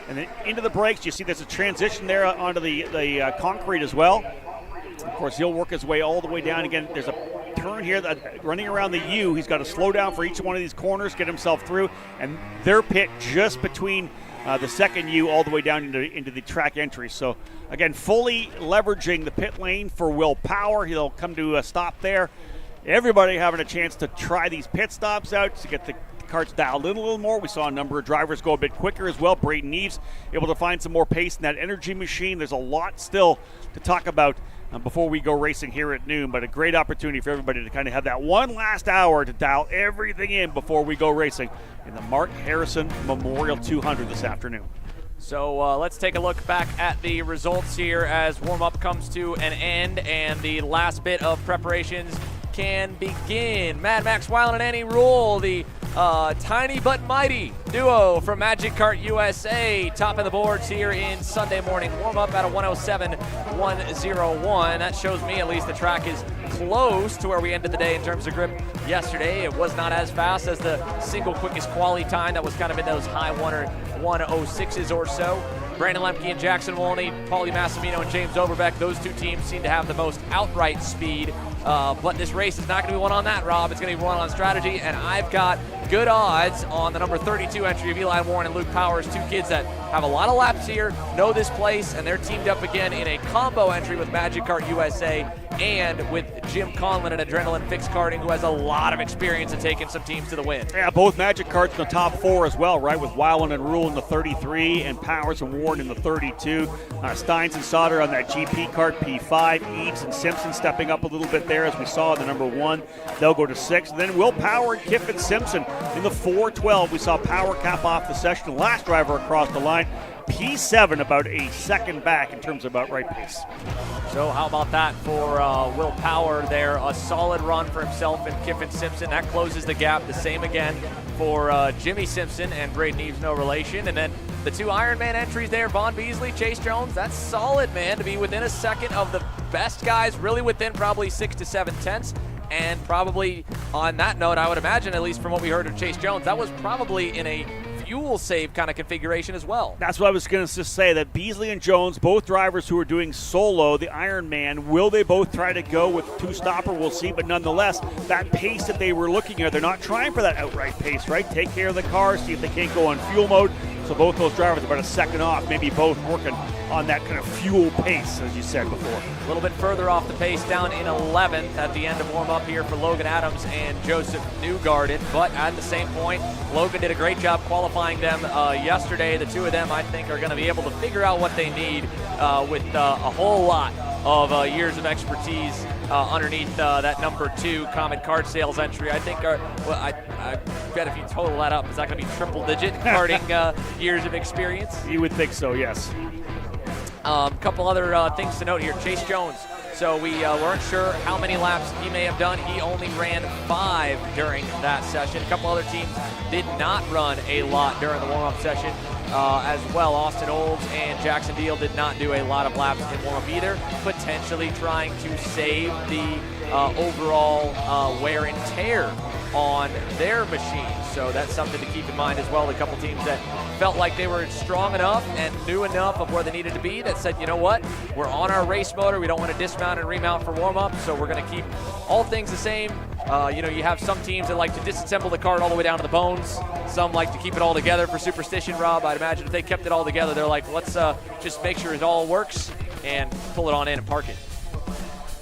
And then into the brakes, you see there's a transition there onto the concrete as well. Of course, he'll work his way all the way down. Again, there's a turn here running around the U. He's got to slow down for each one of these corners, get himself through, and their pit just between the second U all the way down into the track entry. So, again, fully leveraging the pit lane for Will Power. He'll come to a stop there. everybody having a chance to try these pit stops out to get the karts dialed in a little more. We saw a number of drivers go a bit quicker as well. Braden Eves able to find some more pace in that energy machine. There's a lot still to talk about before we go racing here at noon, but a great opportunity for everybody to kind of have that one last hour to dial everything in before we go racing in the Mark Harrison Memorial 200 this afternoon. So let's take a look back at the results here as warm-up comes to an end and the last bit of preparations can begin. Mad Max Weiland and Annie Rule, the tiny but mighty duo from Magic Kart USA, top of the boards here in Sunday morning warm-up at a 107.101. That shows me at least the track is close to where we ended the day in terms of grip yesterday. It was not as fast as the single quickest quali time that was kind of in those high 106s or so. Brandon Lemke and Jackson Wolney, Paulie Massimino and James Overbeck, those two teams seem to have the most outright speed. But this race is not going to be one on that, Rob. It's going to be one on strategy, and I've got good odds on the number 32 entry of Eli Warren and Luke Powers, two kids that have a lot of laps here, know this place, and they're teamed up again in a combo entry with Magic Kart USA and with Jim Conlon and Adrenaline Fixed Karting, who has a lot of experience in taking some teams to the win. Yeah, both Magic Karts in the top four as well, right, with Weiland and Rule in the 33 and Powers and Warren in the 32. Steins and Sauter on that GP kart, P5. Eves and Simpson stepping up a little bit there, as we saw in the number 1. They'll go to 6. And then Will Power and Kiffin Simpson in the 412. We saw Power cap off the session, the last driver across the line. P7 about a second back in terms of outright pace. So how about that for Will Power there? A solid run for himself and Kiffin Simpson. That closes the gap. The same again for Jimmy Simpson and Braden Eves, no relation. And then the two Ironman entries there, Vaughn Beasley, Chase Jones. That's solid, man, to be within a second of the best guys, really within probably 6 to 7 tenths. And probably on that note, I would imagine, at least from what we heard of Chase Jones, that was probably in a fuel save kind of configuration as well. That's what I was going to just say, that Beasley and Jones, both drivers who are doing solo, the Ironman, will they both try to go with two-stopper? We'll see, but nonetheless, that pace that they were looking at, they're not trying for that outright pace, right? Take care of the car, see if they can't go on fuel mode. So both those drivers about a second off, maybe both working on that kind of fuel pace, as you said before. A little bit further off the pace, down in 11th at the end of warm-up here for Logan Adams and Joseph Newgarden. But at the same point, Logan did a great job qualifying them yesterday. The two of them, I think, are going to be able to figure out what they need with a whole lot of years of expertise underneath that number 2 Comet Kart Sales entry. I think, I bet if you total that up, is that going to be triple-digit karting years of experience? You would think so, yes. Couple other things to note here. Chase Jones. So we weren't sure how many laps he may have done. He only ran 5 during that session. A couple other teams did not run a lot during the warm-up session as well. Austin Olds and Jackson Deal did not do a lot of laps in warm-up either, potentially trying to save the overall wear and tear on their machines. So that's something to keep in mind as well. A couple teams that felt like they were strong enough and knew enough of where they needed to be that said, you know what, we're on our race motor. We don't want to dismount and remount for warm-up, so we're going to keep all things the same. You have some teams that like to disassemble the kart all the way down to the bones. Some like to keep it all together for superstition, Rob. I'd imagine if they kept it all together, they're like, let's just make sure it all works and pull it on in and park it.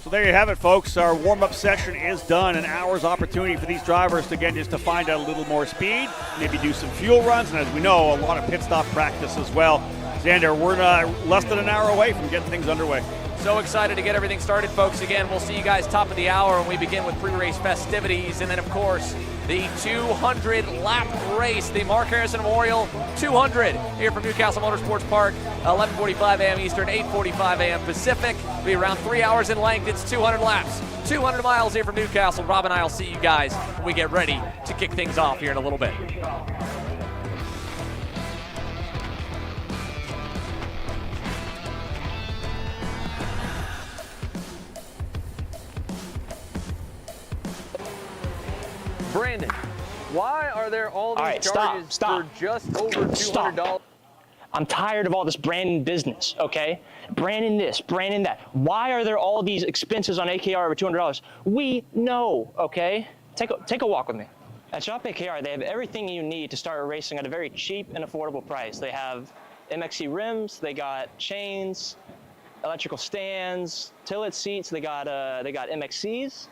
So there you have it, folks. Our warm-up session is done. An hour's opportunity for these drivers to, again, just to find out a little more speed, maybe do some fuel runs, and as we know, a lot of pit stop practice as well. Xander, we're less than an hour away from getting things underway. So excited to get everything started, folks. Again, we'll see you guys top of the hour when we begin with pre-race festivities. And then, of course, the 200-lap race, the Mark Harrison Memorial 200 here from Castle Motorsports Park, 11:45 a.m. Eastern, 8:45 a.m. Pacific. It'll be around 3 hours in length. It's 200 laps, 200 miles here from Newcastle. Rob and I will see you guys when we get ready to kick things off here in a little bit. Brandon, why are there all these All right, charges stop. for just over $200? I'm tired of all this branding business, okay? Branding this, branding that. Why are there all these expenses on AKR over $200? We know, okay? Take a walk with me. At Shop AKR, they have everything you need to start racing at a very cheap and affordable price. They have MXC rims, they got chains, electrical stands, tilt seats, they got MXCs.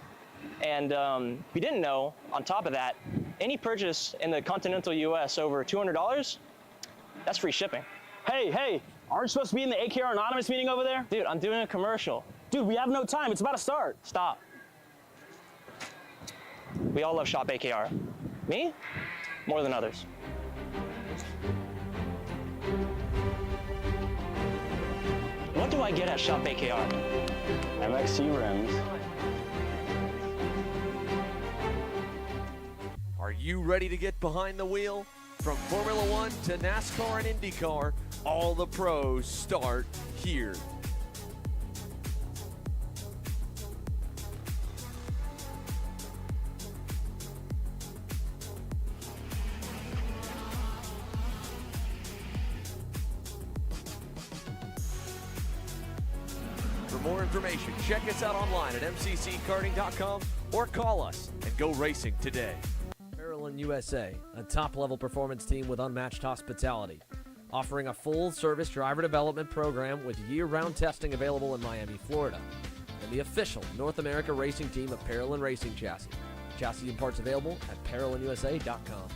And if you didn't know, on top of that, any purchase in the continental US over $200, that's free shipping. Hey, aren't you supposed to be in the AKR Anonymous meeting over there? Dude, I'm doing a commercial. Dude, we have no time. It's about to start. Stop. We all love Shop AKR. Me? More than others. What do I get at Shop AKR? MXC rims. Are you ready to get behind the wheel? From Formula One to NASCAR and IndyCar, all the pros start here. For more information, check us out online at mcckarting.com or call us and go racing today. Parallel USA, a top-level performance team with unmatched hospitality, offering a full-service driver development program with year-round testing available in Miami, Florida, and the official North America racing team of Parallel Racing Chassis. Chassis and parts available at ParalleLUSA.com.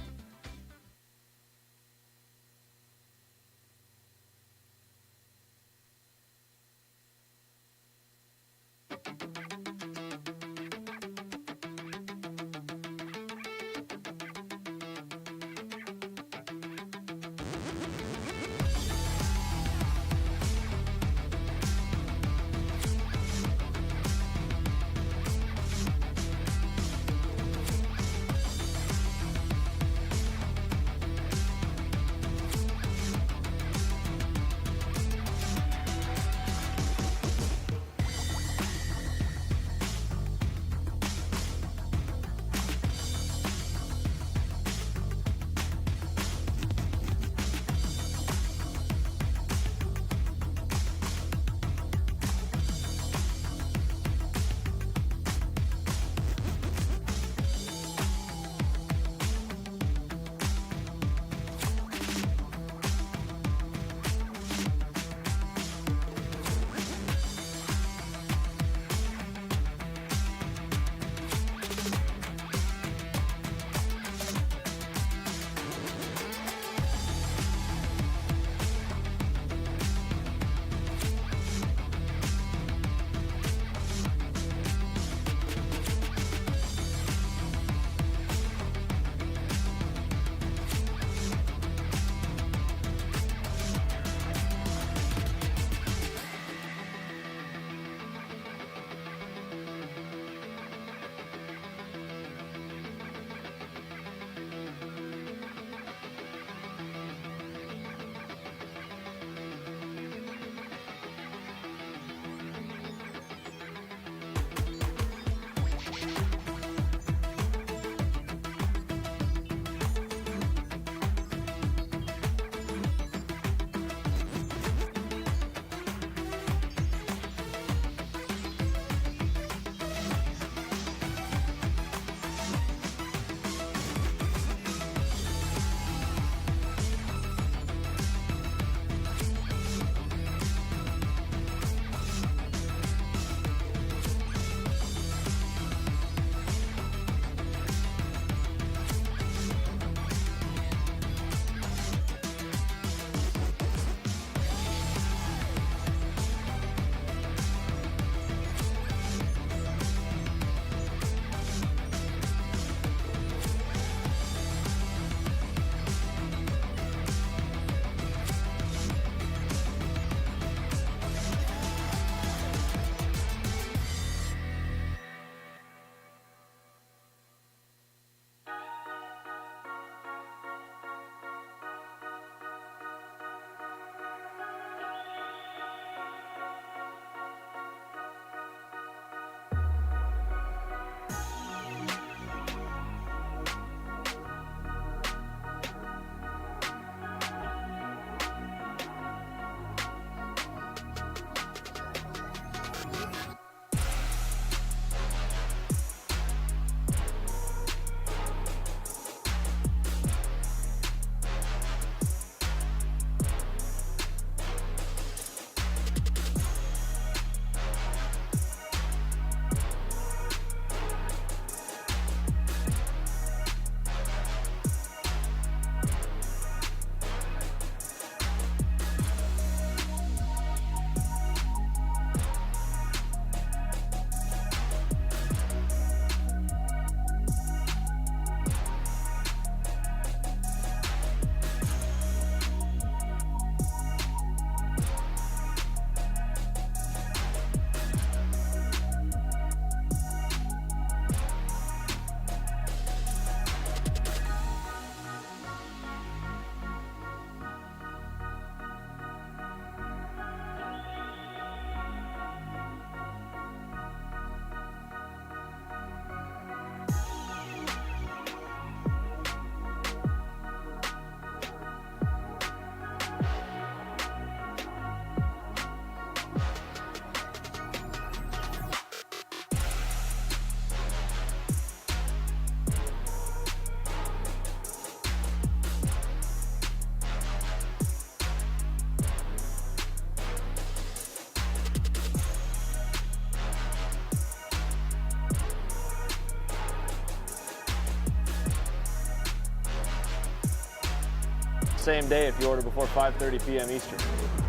same day if you order before 5:30 p.m. Eastern.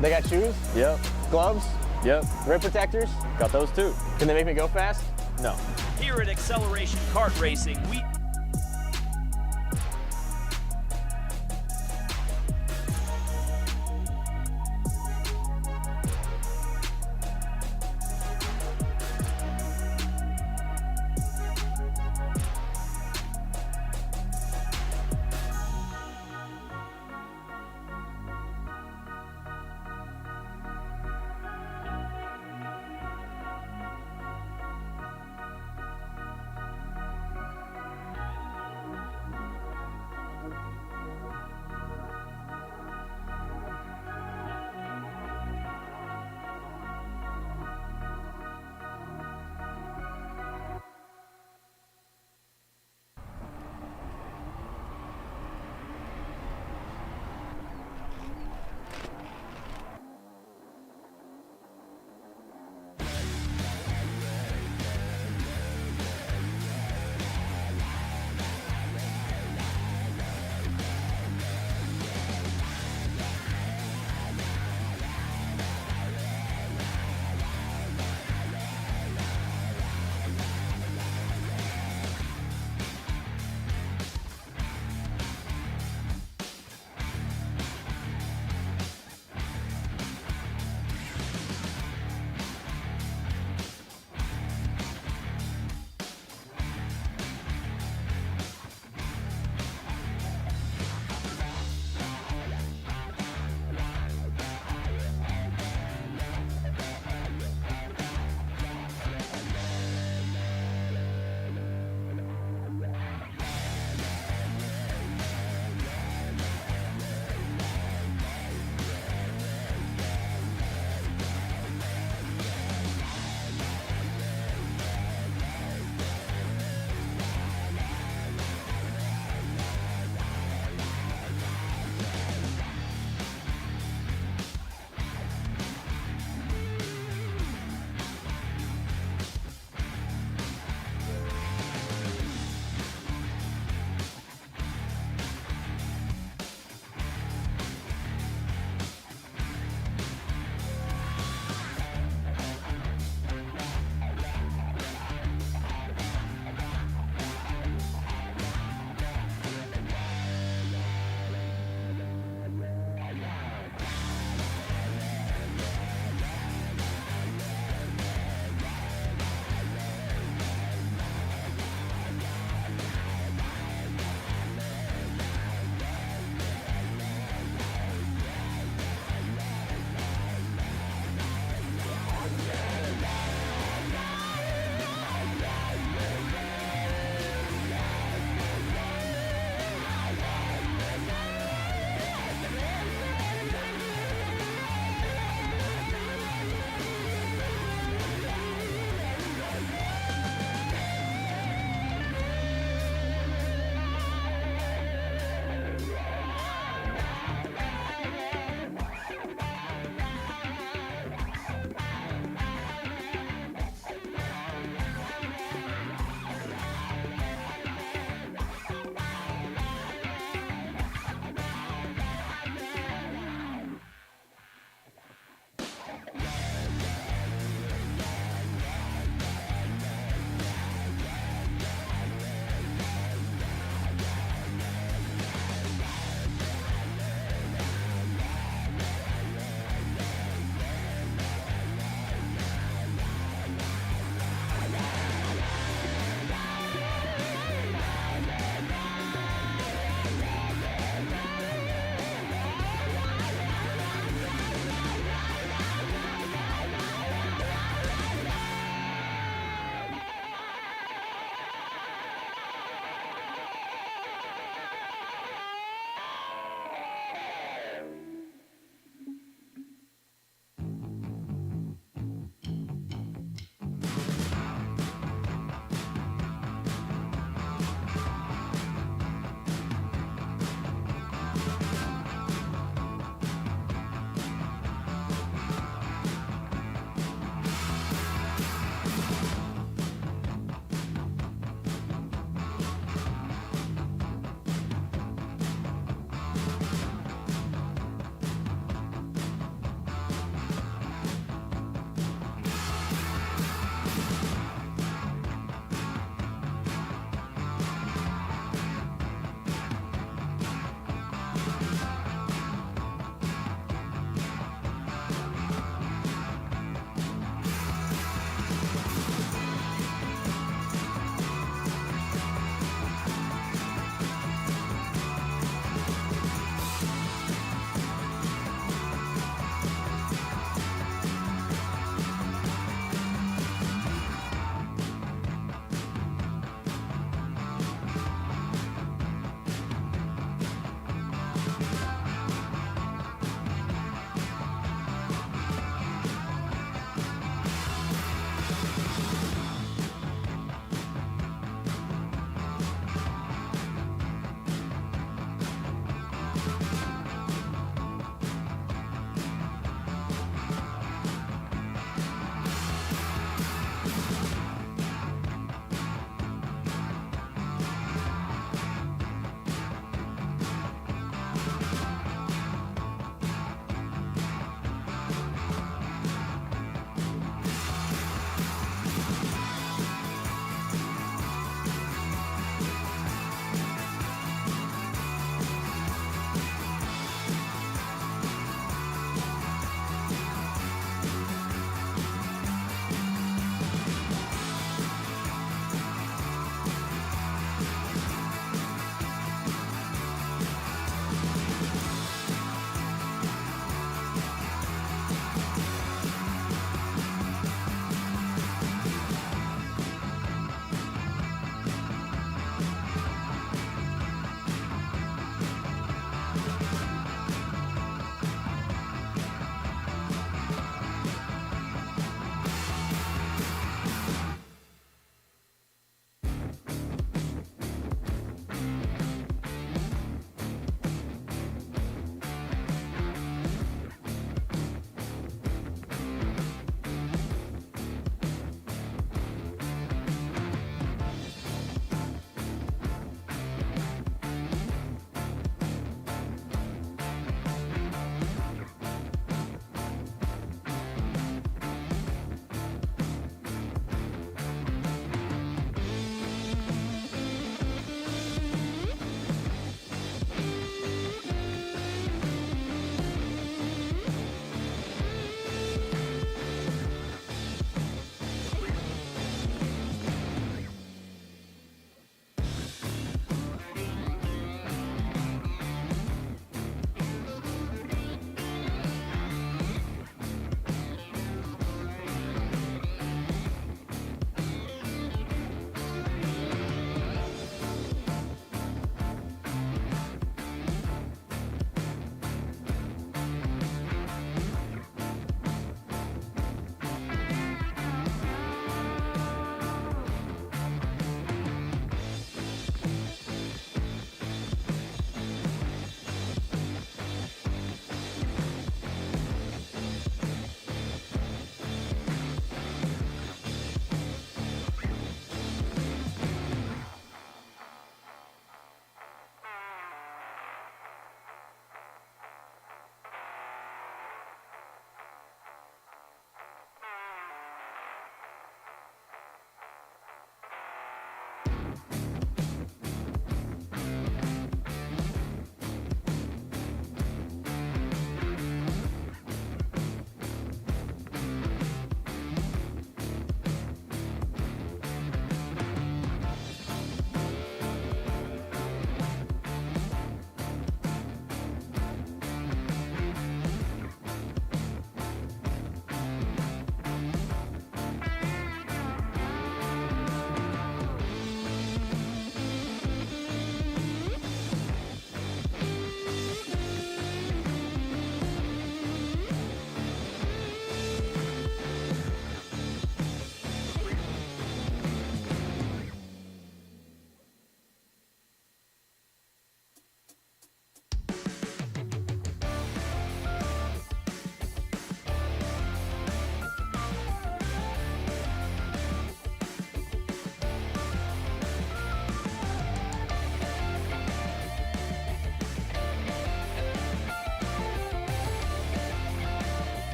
They got shoes, Yep. gloves, Yep. rib protectors. Got those too. Can they make me go fast? No. Here at Acceleration Kart Racing, we